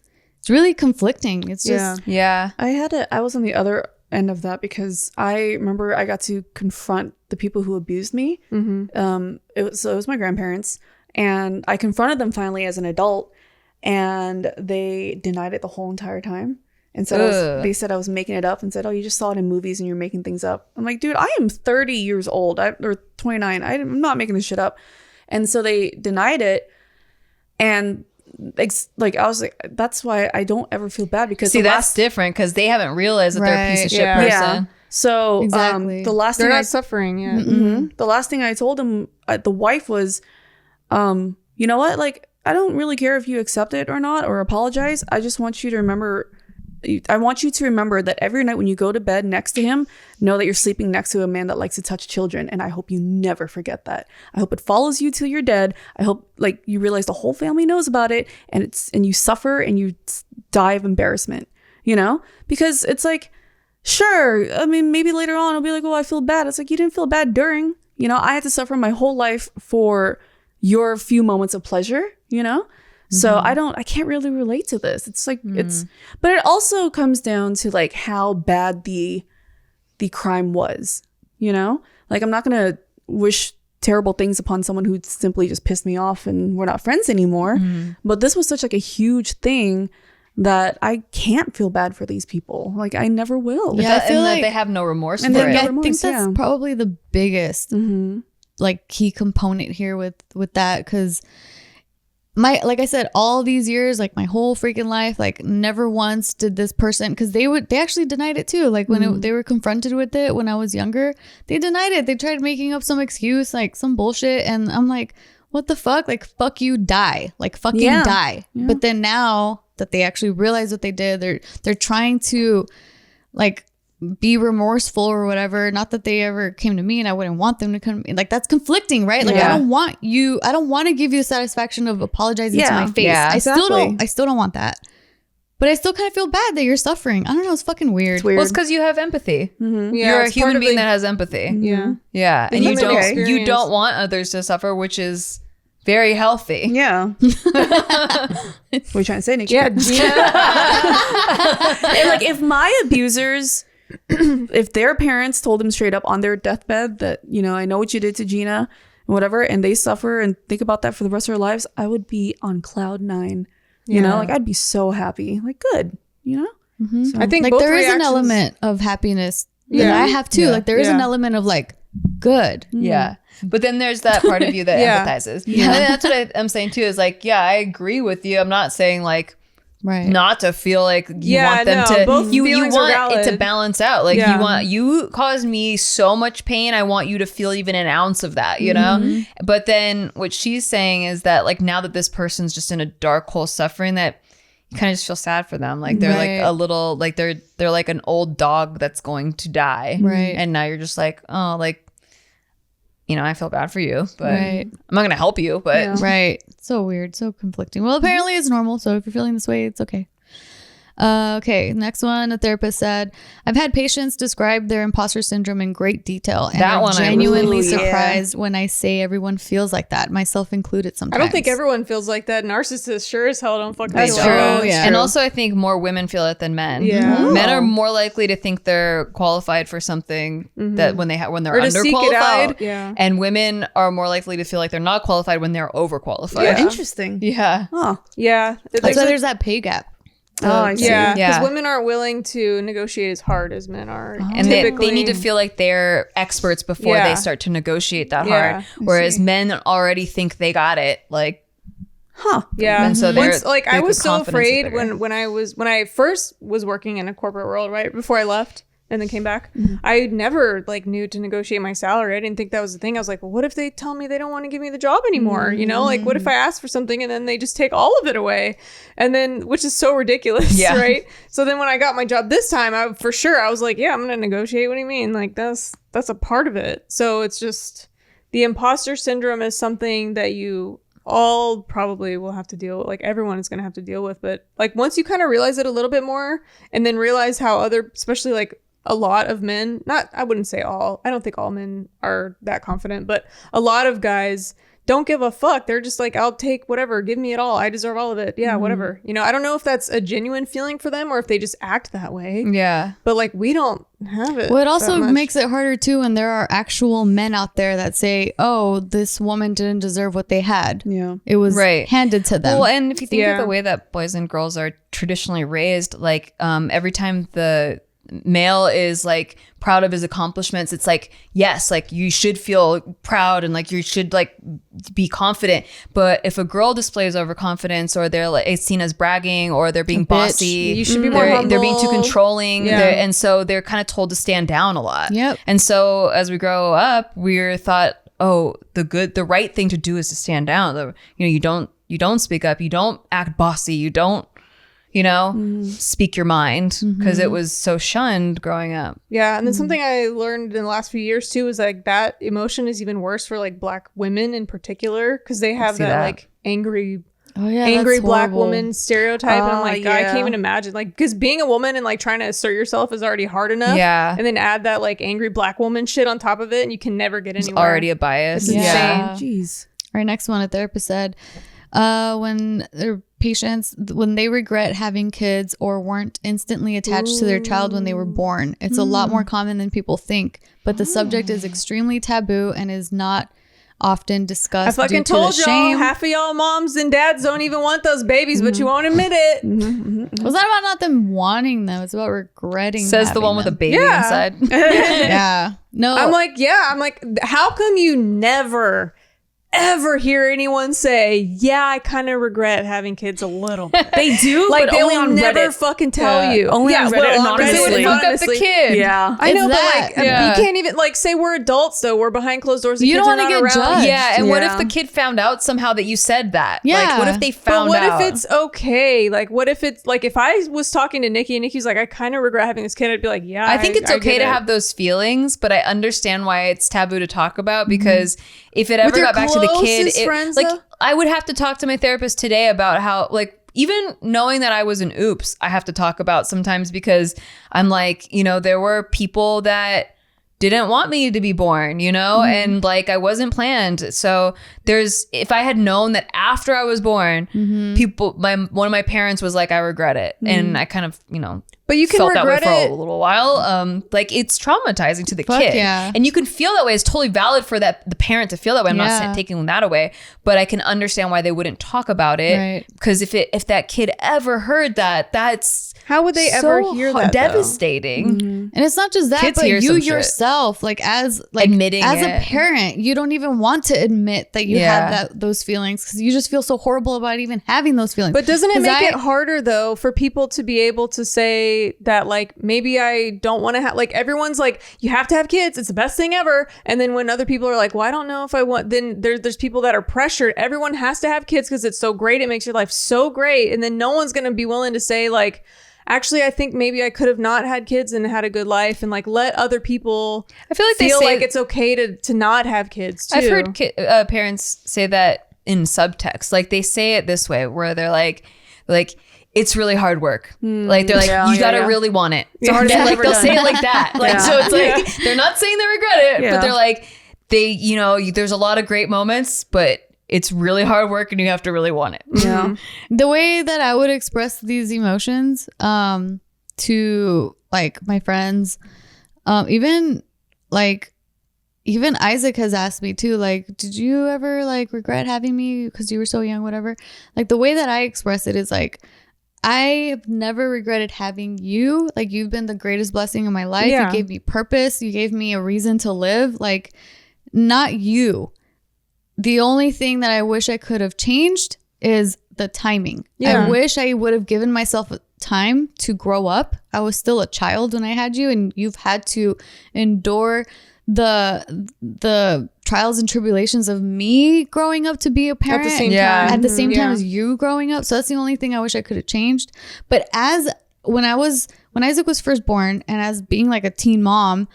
really conflicting. It's just, Yeah. I was on the other end of that because I remember I got to confront the people who abused me. It was my grandparents, and I confronted them finally as an adult, and they denied it the whole entire time. And said they said I was making it up and said, oh, you just saw it in movies and you're making things up. I'm like, dude, I am 30 years old or 29. I'm not making this shit up. And so they denied it. And like I was like, that's why I don't ever feel bad because See, that's different because they haven't realized that they're a piece of shit Yeah. person. yeah. So Exactly. the last They're thing not suffering yet. the last thing I told him, the wife was, you know what? Like, I don't really care if you accept it or not or apologize. I just want you to remember. I want you to remember that every night when you go to bed next to him, know that you're sleeping next to a man that likes to touch children. And I hope you never forget that. I hope it follows you till you're dead. I hope like you realize the whole family knows about it and you suffer and you die of embarrassment, because it's like, sure. I mean, maybe later on I'll be like, oh, I feel bad. It's like, you didn't feel bad during, I had to suffer my whole life for your few moments of pleasure, So I can't really relate to this. It's like, but it also comes down to like how bad the crime was, you know? Like, I'm not going to wish terrible things upon someone who simply just pissed me off and we're not friends anymore. But this was such like a huge thing that I can't feel bad for these people. Like, I never will. Yeah, I feel and like that they have no remorse and for they it. get I remorse, think that's yeah. probably the biggest like key component here with that, because like I said, all these years, like my whole freaking life, like never once did this person, because they actually denied it too. Like when they were confronted with it when I was younger, they denied it. They tried making up some excuse, like some bullshit, and I'm like, what the fuck? Like, fuck you, die. Like, fucking die. Yeah. But then now that they actually realize what they did, they're trying to like be remorseful or whatever. Not that they ever came to me and I wouldn't want them to come. Like, that's conflicting, right? Like, I don't want to give you the satisfaction of apologizing to my face. Yeah, I still don't want that. But I still kind of feel bad that you're suffering. I don't know. It's fucking weird. It's weird. Well, it's because you have empathy. Yeah, You're a it's part human of being the- that has empathy. Yeah. Yeah, and you human don't experience. want others to suffer, which is very healthy. Yeah. What are you trying to say, Nikki? Yeah, Gina. And like, if my abusers, if their parents told them straight up on their deathbed that, you know, I know what you did to Gina and whatever, and they suffer and think about that for the rest of their lives, I would be on cloud 9. You know, like, I'd be so happy. Like, good, you know? So, I think Like, both there is an reactions- element of happiness that Yeah. I have too. Yeah. Like, there is an Yeah. element of like, good. Yeah. But then there's that part of you that Yeah. empathizes. Yeah. And that's what I'm saying too, is like, yeah, I agree with you. I'm not saying like Right. not to feel like you Yeah, want them no, to both you feelings are want it to valid. balance out. Like Yeah. you caused me so much pain. I want you to feel even an ounce of that, you know? But then what she's saying is that like now that this person's just in a dark hole suffering, that you kind of just feel sad for them. Like they're Right. like a little like they're like an old dog that's going to die. Right. And now you're just like, oh, like, you know, I feel bad for you, but Right. I'm not gonna help you. But Yeah. Right. So weird. So conflicting. Well, apparently it's normal. So if you're feeling this way, it's okay. Okay. Next one. A therapist said, I've had patients describe their imposter syndrome in great detail. And That I'm one I genuinely really- surprised when I say everyone feels like that, myself included I sometimes. don't think everyone feels like that. Narcissists sure as hell don't fucking They feel don't. like that. Yeah. And also, I think more women feel it than men. Yeah. Men are more likely to think they're qualified for something that when they're Or to seek it underqualified. out. Yeah. And women are more likely to feel like they're not qualified when they're overqualified. Yeah. interesting. Yeah. Oh, Yeah. That's why there's that pay gap. I see. Yeah, because Yeah. women aren't willing to negotiate as hard as men are. And they typically. need to feel like they're experts before Yeah. they start to negotiate that Yeah, hard. Whereas men already think they got it. Like, Huh. Yeah, And so once, they're- like I their was so confidence is afraid bigger. when I first was working in a corporate world, right before I left and then came back. Mm-hmm. I never like knew to negotiate my salary. I didn't think that was the thing. I was like, well, what if they tell me they don't want to give me the job anymore? You know, like what if I Mm-hmm. ask for something and then they just take all of it away, and then which is so ridiculous, Yeah. right? So then when I got my job this time, I was like, yeah, I'm gonna negotiate. What do you mean? Like that's a part of it. So it's just the imposter syndrome is something that you all probably will have to deal with, like everyone is going to have to deal with, but like once you kind of realize it a little bit more and then realize how other, especially like a lot of men, not, I wouldn't say all, I don't think all men are that confident, but a lot of guys don't give a fuck. They're just like, I'll take whatever, give me it all, I deserve all of it, yeah, whatever, you know. I don't know if that's a genuine feeling for them or if they just act that way, yeah. but like we don't have it. Well, it that also much. makes it harder too when there are actual men out there that say, "Oh, this woman didn't deserve what they had. Yeah. It was Right. handed to them." Well, and if you think Yeah. of the way that boys and girls are traditionally raised, like every time the male is like proud of his accomplishments, it's like, yes, like you should feel proud and like you should like be confident. But if a girl displays overconfidence or they're like it's seen as bragging or they're being A bitch. bossy, You should be more they're being too humble. controlling, Yeah. and so they're kind of told to stand down a lot. Yep. And so as we grow up, we're thought, oh, the right thing to do is to stand down. You don't speak up, you don't act bossy, you don't, speak your mind, because it was so shunned growing up. Yeah, and then something I learned in the last few years too is like that emotion is even worse for like black women in particular because they have see that that. like angry yeah, angry that's black horrible. woman stereotype, and I'm like, God, I yeah. can't even imagine, like, because being a woman and like trying to assert yourself is already hard enough, Yeah. and then add that like angry black woman shit on top of it and you can never get It's anywhere. already a bias. It's Yeah. insane. Jeez. Our next one, a therapist said, when their patients, when they regret having kids or weren't instantly attached to their child when they were born. It's a lot more common than people think, but the subject is extremely taboo and is not often discussed. I fucking due to told the y'all, shame. half of y'all moms and dads don't even want those babies, but you won't admit it. Well, it's not about not them wanting them. It's about regretting. Says the one with a baby Yeah. inside. Yeah. No. I'm like, how come you never ever hear anyone say, yeah, I kind of regret having kids a little bit? They do, Like, but they only will on never Reddit. fucking tell you. Only on Reddit Because anonymously. it would fuck up the kid. Yeah. I know, It's but that. like, Yeah. you can't even, like, say we're adults, though. We're behind closed doors. The You kids don't are wanna not get around. judged. Yeah, and what if Yeah. the kid found out somehow that you said that? Yeah. Like, what if they But found what out? if it's okay? Like, what if it's like, if I was talking to Nikki and Nikki's like, I kind of regret having this kid, I'd be like, yeah, I think it's okay get to it. have those feelings, but I understand why it's taboo to talk about, because if it ever your got back to the kid, closest friends, like though? I would have to talk to my therapist today about how, like, even knowing that I was an oops, I have to talk about sometimes, because I'm like, you know, there were people that didn't want me to be born, you know, and like I wasn't planned. So if I had known that after I was born, one of my parents was like, I regret it. And I kind of, you know, But you can felt that way regret for it. a little while. Like, it's traumatizing to the Fuck kid. yeah. And you can feel that way. It's totally valid for the parent to feel that way. I'm not Yeah. taking that away, but I can understand why they wouldn't talk about it. Right. Because if that kid ever heard that, that's How would they so ever hear that? though? devastating. And it's not just that, Kids but hear you some shit. yourself, like Admitting as a it. parent, you don't even want to admit that you Yeah. had those feelings because you just feel so horrible about even having those feelings. But doesn't it 'Cause make it harder though for people to be able to say that, like, maybe I don't want to have, like, everyone's like, you have to have kids, it's the best thing ever, and then when other people are like, well, I don't know if I want, then there's people that are pressured. Everyone has to have kids because it's so great, it makes your life so great, and then no one's gonna be willing to say, like, actually, I think maybe I could have not had kids and had a good life, and like let other people I feel like they feel say like it's okay to not have kids too. I've heard parents say that in subtext. Like, they say it this way, where they're like it's really hard work. Like, they're like, you gotta really want it. It's the hardest Yeah, thing like, ever they'll done. say it like that. Like, so it's like they're not saying they regret it, Yeah. but they're like, you know, there's a lot of great moments, but it's really hard work and you have to really want it. Yeah. the way that I would express these emotions to like my friends, even Isaac has asked me too, like, did you ever like regret having me because you were so young, whatever. Like, the way that I express it is like, I've never regretted having you. Like, you've been the greatest blessing in my life. Yeah. You gave me purpose. You gave me a reason to live. Like, not you. The only thing that I wish I could have changed is the timing. Yeah. I wish I would have given myself time to grow up. I was still a child when I had you, and you've had to endure the trials and tribulations of me growing up to be a parent At the same Yeah. time. at the same time Yeah. as you growing up. So that's the only thing I wish I could have changed. But when Isaac was first born, and as being like a teen mom,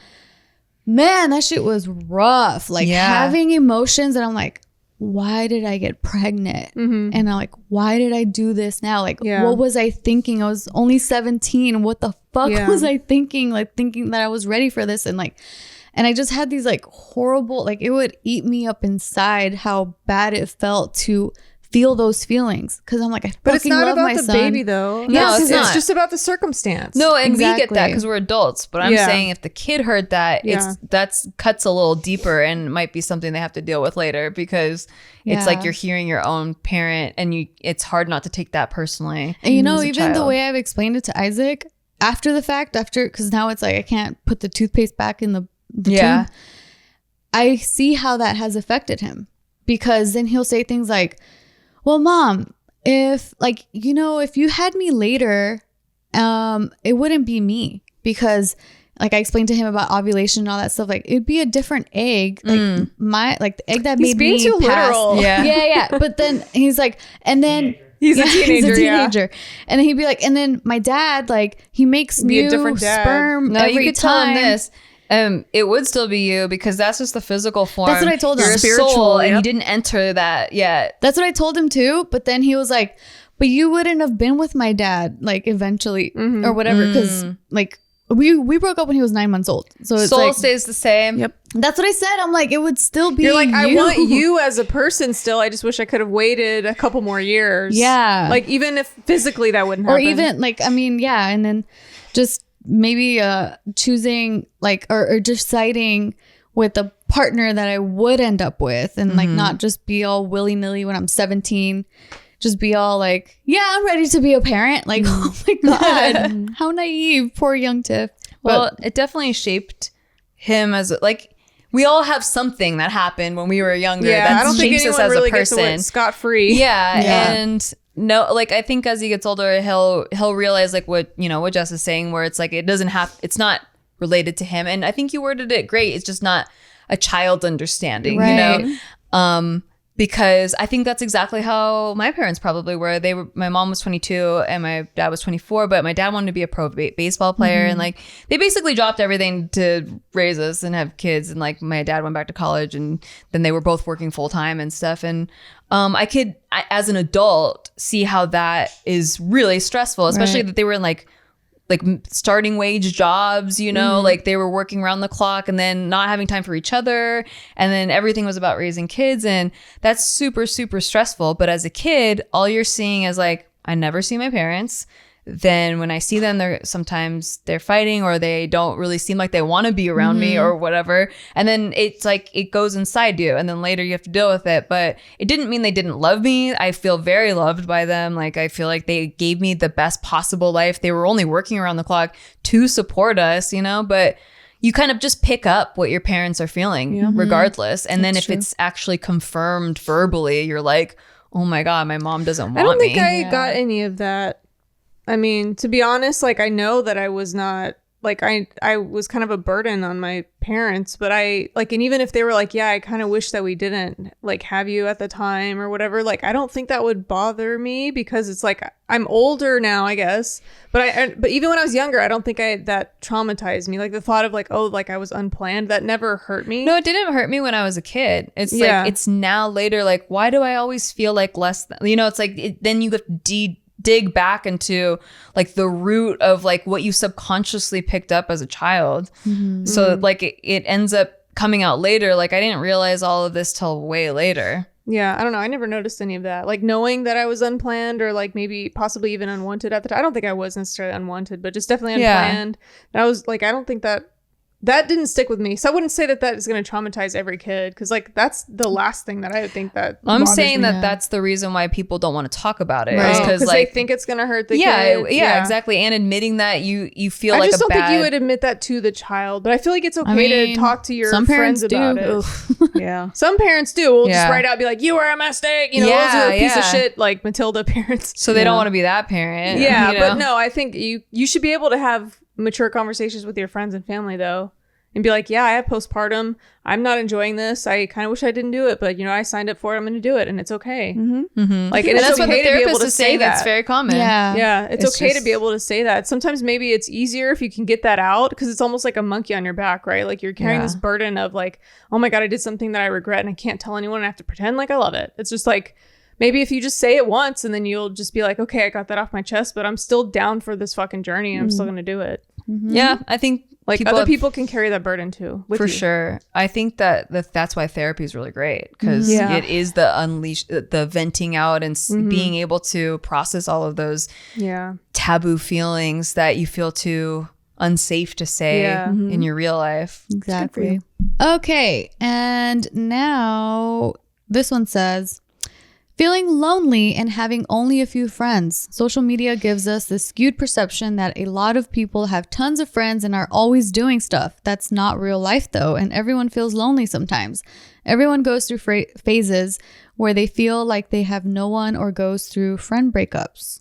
man, that shit was rough. Like, Yeah. having emotions, and I'm like, why did I get pregnant? And I'm like, why did I do this now? Like, Yeah. what was I thinking? I was only 17. What the fuck Yeah. was I thinking? Like, thinking that I was ready for this. And I just had these like horrible, like, it would eat me up inside how bad it felt to feel those feelings. Cause I'm like, I But it's fucking not love about my the son. baby though. No, it's it's not. just about the circumstance. No, and we get that Exactly. because we're adults. But I'm Yeah. saying if the kid heard that, Yeah. that's cuts a little deeper and might be something they have to deal with later, because it's like Yeah. you're hearing your own parent, and it's hard not to take that personally. And you know, as a even the child. way I've explained it to Isaac after the fact, because now it's like I can't put the toothpaste back in the Yeah. tube. I see how that has affected him, because then he'll say things like, well, Mom, if you had me later, it wouldn't be me, because like I explained to him about ovulation and all that stuff. Like, it'd be a different egg. Like the egg that He's made being me too pass. literal. Yeah. Yeah. But then he's like, and then He's a teenager, and then he'd be like, and then my dad, like, he makes Be a new different dad. sperm No, every you could time. tell him this. It would still be you, because that's just the physical form. That's what I told him. You're a Spiritual, soul, and yep. you didn't enter that yet. That's what I told him too. But then he was like, but you wouldn't have been with my dad, like, eventually or whatever. Cause like, we broke up when he was 9 months old. So it's Soul like, stays the same. Yep. that's what I said. I'm like, it would still be You're like, you. I want you as a person still. I just wish I could have waited a couple more years. Yeah. Like, even if physically that wouldn't Or happen. even like, I mean, yeah. And then just maybe choosing like, or deciding with a partner that I would end up with, and like not just be all willy-nilly when I'm 17. Just be all like, yeah, I'm ready to be a parent. Like, oh my God, how naive. Poor young Tiff. Well, it definitely shaped him as like, we all have something that happened when we were younger Yeah, that I don't think shapes us anyone as really a gets person. away scot-free. Yeah, and no, like I think as he gets older, he'll realize like what Jess is saying, where it's like it's not related to him, and I think you worded it great. It's just not a child understanding, Right. because I think that's exactly how my parents probably were. My mom was 22 and my dad was 24, but my dad wanted to be a pro baseball player, and like they basically dropped everything to raise us and have kids. And like my dad went back to college, and then they were both working full time and stuff. And I could, as an adult, see how that is really stressful, especially Right. that they were in like starting wage jobs, like they were working around the clock and then not having time for each other. And then everything was about raising kids. And that's super, super stressful. But as a kid, all you're seeing is like, I never see my parents. Then when I see them, sometimes they're fighting, or they don't really seem like they want to be around me or whatever. And then it's like it goes inside you, and then later you have to deal with it. But it didn't mean they didn't love me. I feel very loved by them. Like I feel like they gave me the best possible life. They were only working around the clock to support us, but you kind of just pick up what your parents are feeling regardless. And then if it's actually confirmed verbally, you're like, oh my God, my mom doesn't want me. I don't think I got any of that. I mean, to be honest, like I know that I was not like I was kind of a burden on my parents, but I like, and even if they were like, yeah, I kind of wish that we didn't like have you at the time or whatever, like I don't think that would bother me, because it's like I'm older now, I guess. But but even when I was younger, I don't think that traumatized me. Like the thought of like, oh, like I was unplanned, that never hurt me. No, it didn't hurt me when I was a kid. It's like it's now later. Like, why do I always feel like less than, it's like then you have to dig back into like the root of like what you subconsciously picked up as a child. So like it ends up coming out later. Like I didn't realize all of this till way later. Yeah, I don't know. I never noticed any of that. Like knowing that I was unplanned, or like maybe possibly even unwanted at the time. I don't think I was necessarily unwanted, but just definitely unplanned. And I was like, I don't think that didn't stick with me. So I wouldn't say that is going to traumatize every kid, because like that's the last thing that I would think that I'm saying me. that that's the reason why people don't want to talk about it. Right. Because they like think it's going to hurt the yeah, kid. yeah, exactly. And admitting that you feel I like just a don't think you bad. would admit that to the child, but I feel like it's okay to talk to your some friends parents about do. it. Yeah. Some parents do. We'll just write out, be like, you were a mistake. Those are a piece of shit, like Matilda parents. So they don't want to be that parent. Yeah, but no, I think you should be able to have mature conversations with your friends and family, though. And be like, yeah, I have postpartum. I'm not enjoying this. I kind of wish I didn't do it, but I signed up for it. I'm going to do it, and it's okay. Like, and it's that's what the okay to be able therapist to is say saying. that. It's very common. Yeah, it's okay to just- be able to say that. Sometimes maybe it's easier if you can get that out, because it's almost like a monkey on your back, right? Like you're carrying this burden of like, oh my God, I did something that I regret and I can't tell anyone, and I have to pretend like I love it. It's just like, maybe if you just say it once, and then you'll just be like, okay, I got that off my chest, but I'm still down for this fucking journey, and I'm still going to do it. Yeah, I think Like other people can carry that burden too. With for you. sure. I think that's why therapy is really great, because it is the venting out and being able to process all of those taboo feelings that you feel too unsafe to say in your real life. Exactly. Okay. And now this one says, feeling lonely and having only a few friends. Social media gives us this skewed perception that a lot of people have tons of friends and are always doing stuff. That's not real life though, and everyone feels lonely sometimes. Everyone goes through phases where they feel like they have no one, or goes through friend breakups.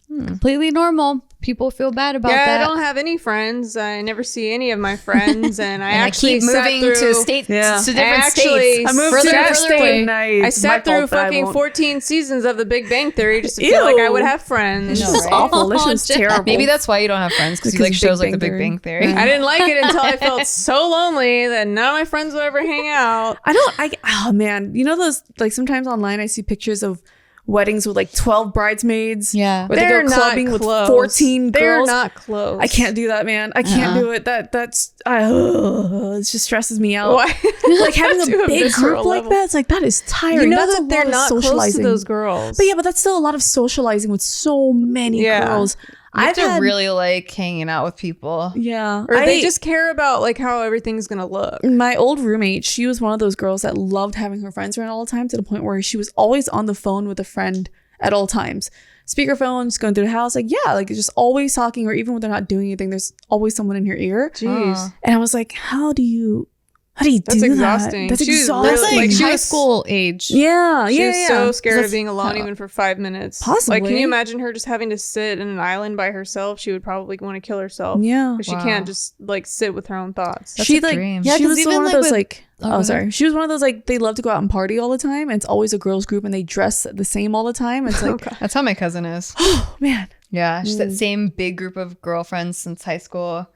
Completely normal. People feel bad about that. I don't have any friends. I never see any of my friends, and I And actually I keep moving to to states, Yeah. to different Actually, states. I moved Further to and that further state. away. I It's my sat through fault that I fucking won't- 14 seasons of The Big Bang Theory just to feel like I would have friends. This is awful. This is terrible. Maybe that's why you don't have friends, because you Because like shows Big like The Bang Big Bang Theory. I didn't like it until I felt so lonely that none of my friends would ever hang out. oh man, those like sometimes online I see pictures of weddings with like 12 bridesmaids. Yeah. Or they They're go not clubbing with close. 14 They're girls. not close. I can't do that, man. I can't do it. It just stresses me out. Why? Like having To a big visceral group like level. that, it's like, that is tiring. You know That's that a they're lot of not close to socializing. those girls. But yeah, but that's still a lot of socializing with so many girls. You have I've to had, really like hanging out with people. yeah. Or they just care about like how everything's gonna look. My old roommate, she was one of those girls that loved having her friends around all the time, to the point where she was always on the phone with a friend at all times. Speakerphone, just going through the house, like, yeah, like just always talking, or even when they're not doing anything, there's always someone in your ear. Jeez. And I was like, how do you That's do exhausting. that? That's She was exhausting. That's like, Like, she high was- school age. Yeah, She yeah, was yeah. so scared That's- of being alone even for 5 minutes. Possibly. Like, can you imagine her just having to sit in an island by herself? She would probably want to kill herself. Yeah. But she can't just like sit with her own thoughts. That's She a like, dream. yeah, Yeah, she 'cause was even, one of like, those with- like, go oh, ahead. sorry. She was one of those like, they love to go out and party all the time. And it's always a girls group and they dress the same all the time. It's like, That's how my cousin is. oh man, Yeah, she's that same big group of girlfriends since high school.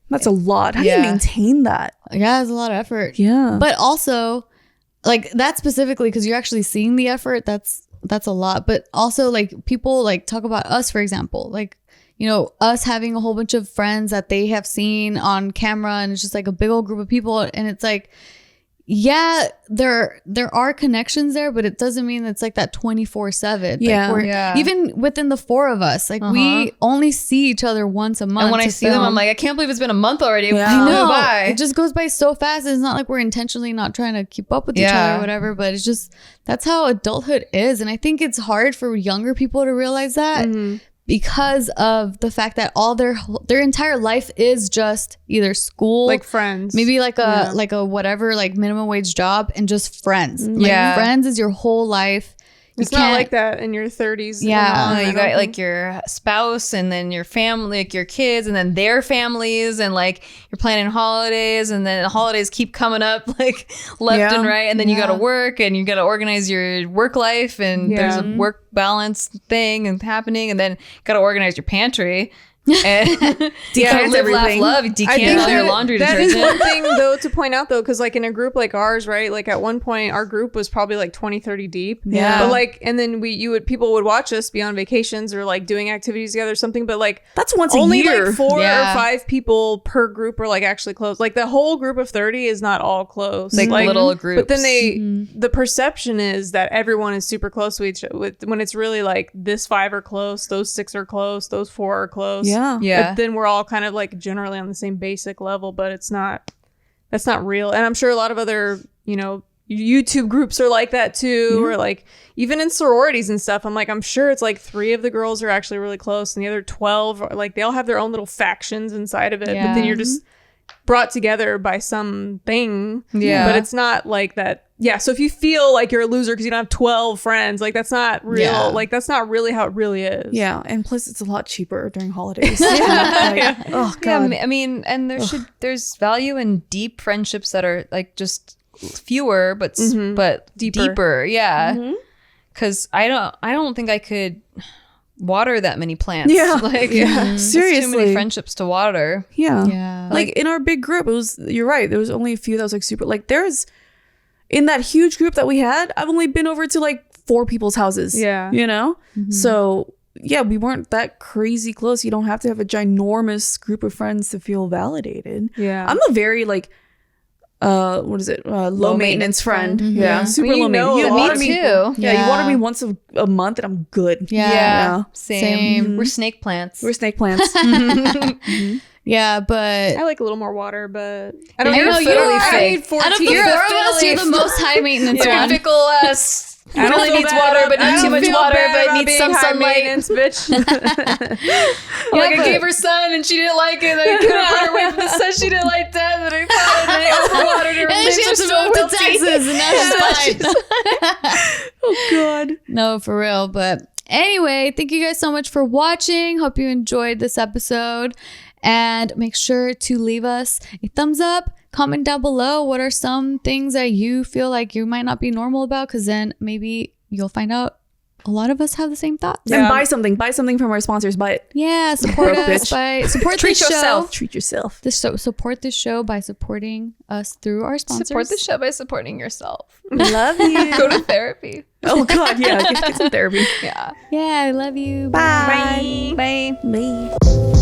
that's a lot. How do you Yeah. maintain that? Yeah, it's a lot of effort. Yeah. But also, like that specifically, because you're actually seeing the effort, that's a lot. But also, like people like talk about us, for example, like, you know, us having a whole bunch of friends that they have seen on camera, and it's just like a big old group of people, and it's like, yeah, there are connections there, but it doesn't mean it's like that 24/7. Yeah. Like Yeah. even within the four of us, like we only see each other once a month. And when I to see them, film. I'm like, I can't believe it's been a month already. Yeah. It I flew No, by. it just goes by so fast. It's not like we're intentionally not trying to keep up with each other Yeah. or whatever, but it's just that's how adulthood is. And I think it's hard for younger people to realize that because of the fact that all their entire life is just either school, Like friends. maybe like a whatever, like minimum wage job, and just friends. Like Yeah. friends is your whole life. It's not like that in your 30s. and Yeah. on, No, I you don't got think. like your spouse and then your family, like your kids and then their families, and like you're planning holidays, and then the holidays keep coming up like left Yeah. and right, and then you got to work and you got to organize your work life, and there's a work balance thing and happening, and then got to organize your pantry. And Decant live, laugh, everything. love. You decant all your laundry that is detergent. one thing though to point out though, because like in a group like ours, right, like at one point our group was probably like 20-30 deep. Yeah. But like, and then people would watch us be on vacations or like doing activities together or something, but like That's once only a year. like 4 Yeah. or 5 people per group are like actually close. Like the whole group of 30 is not all close. Like little groups. But then the perception is that everyone is super close to each other, when it's really like this 5 are close, those 6 are close, those 4 are close. Yeah. Yeah. But then we're all kind of like generally on the same basic level, but that's not real. And I'm sure a lot of other, you know, YouTube groups are like that too, or like even in sororities and stuff. I'm sure it's like 3 of the girls are actually really close, and the other 12 are like, they all have their own little factions inside of it. But then you're just brought together by something. Yeah. But it's not like that. Yeah. So if you feel like you're a loser because you don't have 12 friends, like that's not real. Yeah. Like that's not really how it really is. Yeah, and plus it's a lot cheaper during holidays. Oh god. Yeah, I mean, and there's value in deep friendships that are like just fewer but deeper. Yeah, because I don't think I could water that many plants. Yeah. like Seriously. it's too many friendships to water. Yeah. Yeah. Like in our big group, you're right. There was only a few that was like super, like in that huge group that we had, I've only been over to like 4 people's houses. Yeah. You know? So yeah, we weren't that crazy close. You don't have to have a ginormous group of friends to feel validated. Yeah. I'm a very like, what is it? Low maintenance friend. Yeah. Super Well, you low know maintenance. a You lot water of me. too. Yeah. You water me once a month and I'm good. Yeah. Same. We're snake plants. We're snake plants. Yeah, but I like a little more water, but I don't You're know. fiddly I fake. need 14. out of the You're 4 a of us, you're fiddly- the most high maintenance You're a one. fickle ass. I don't Really feel needs bad water, about- but I not too don't much feel water, bad but about needs being some high sunlight. maintenance, bitch. Like I gave her sun and she didn't like it. And I couldn't put her away from the sun. She didn't like that. And I potted and I overwatered her. And then she has to move to Texas, and now she's fine. Oh god. No, for real. But anyway, thank you guys so much for watching. Hope you enjoyed this episode. And make sure to leave us a thumbs up. Comment down below what are some things that you feel like you might not be normal about, because then maybe you'll find out a lot of us have the same thoughts. And buy something from our sponsors. Buy it. Yeah, support Broke us bitch. by support Treat this yourself. show. Treat yourself. Support this show by supporting us through our sponsors. Support the show by supporting yourself. Love you. Go to therapy. Oh God, yeah. Get some therapy. Yeah. Yeah, I love you. Bye. Bye. Bye.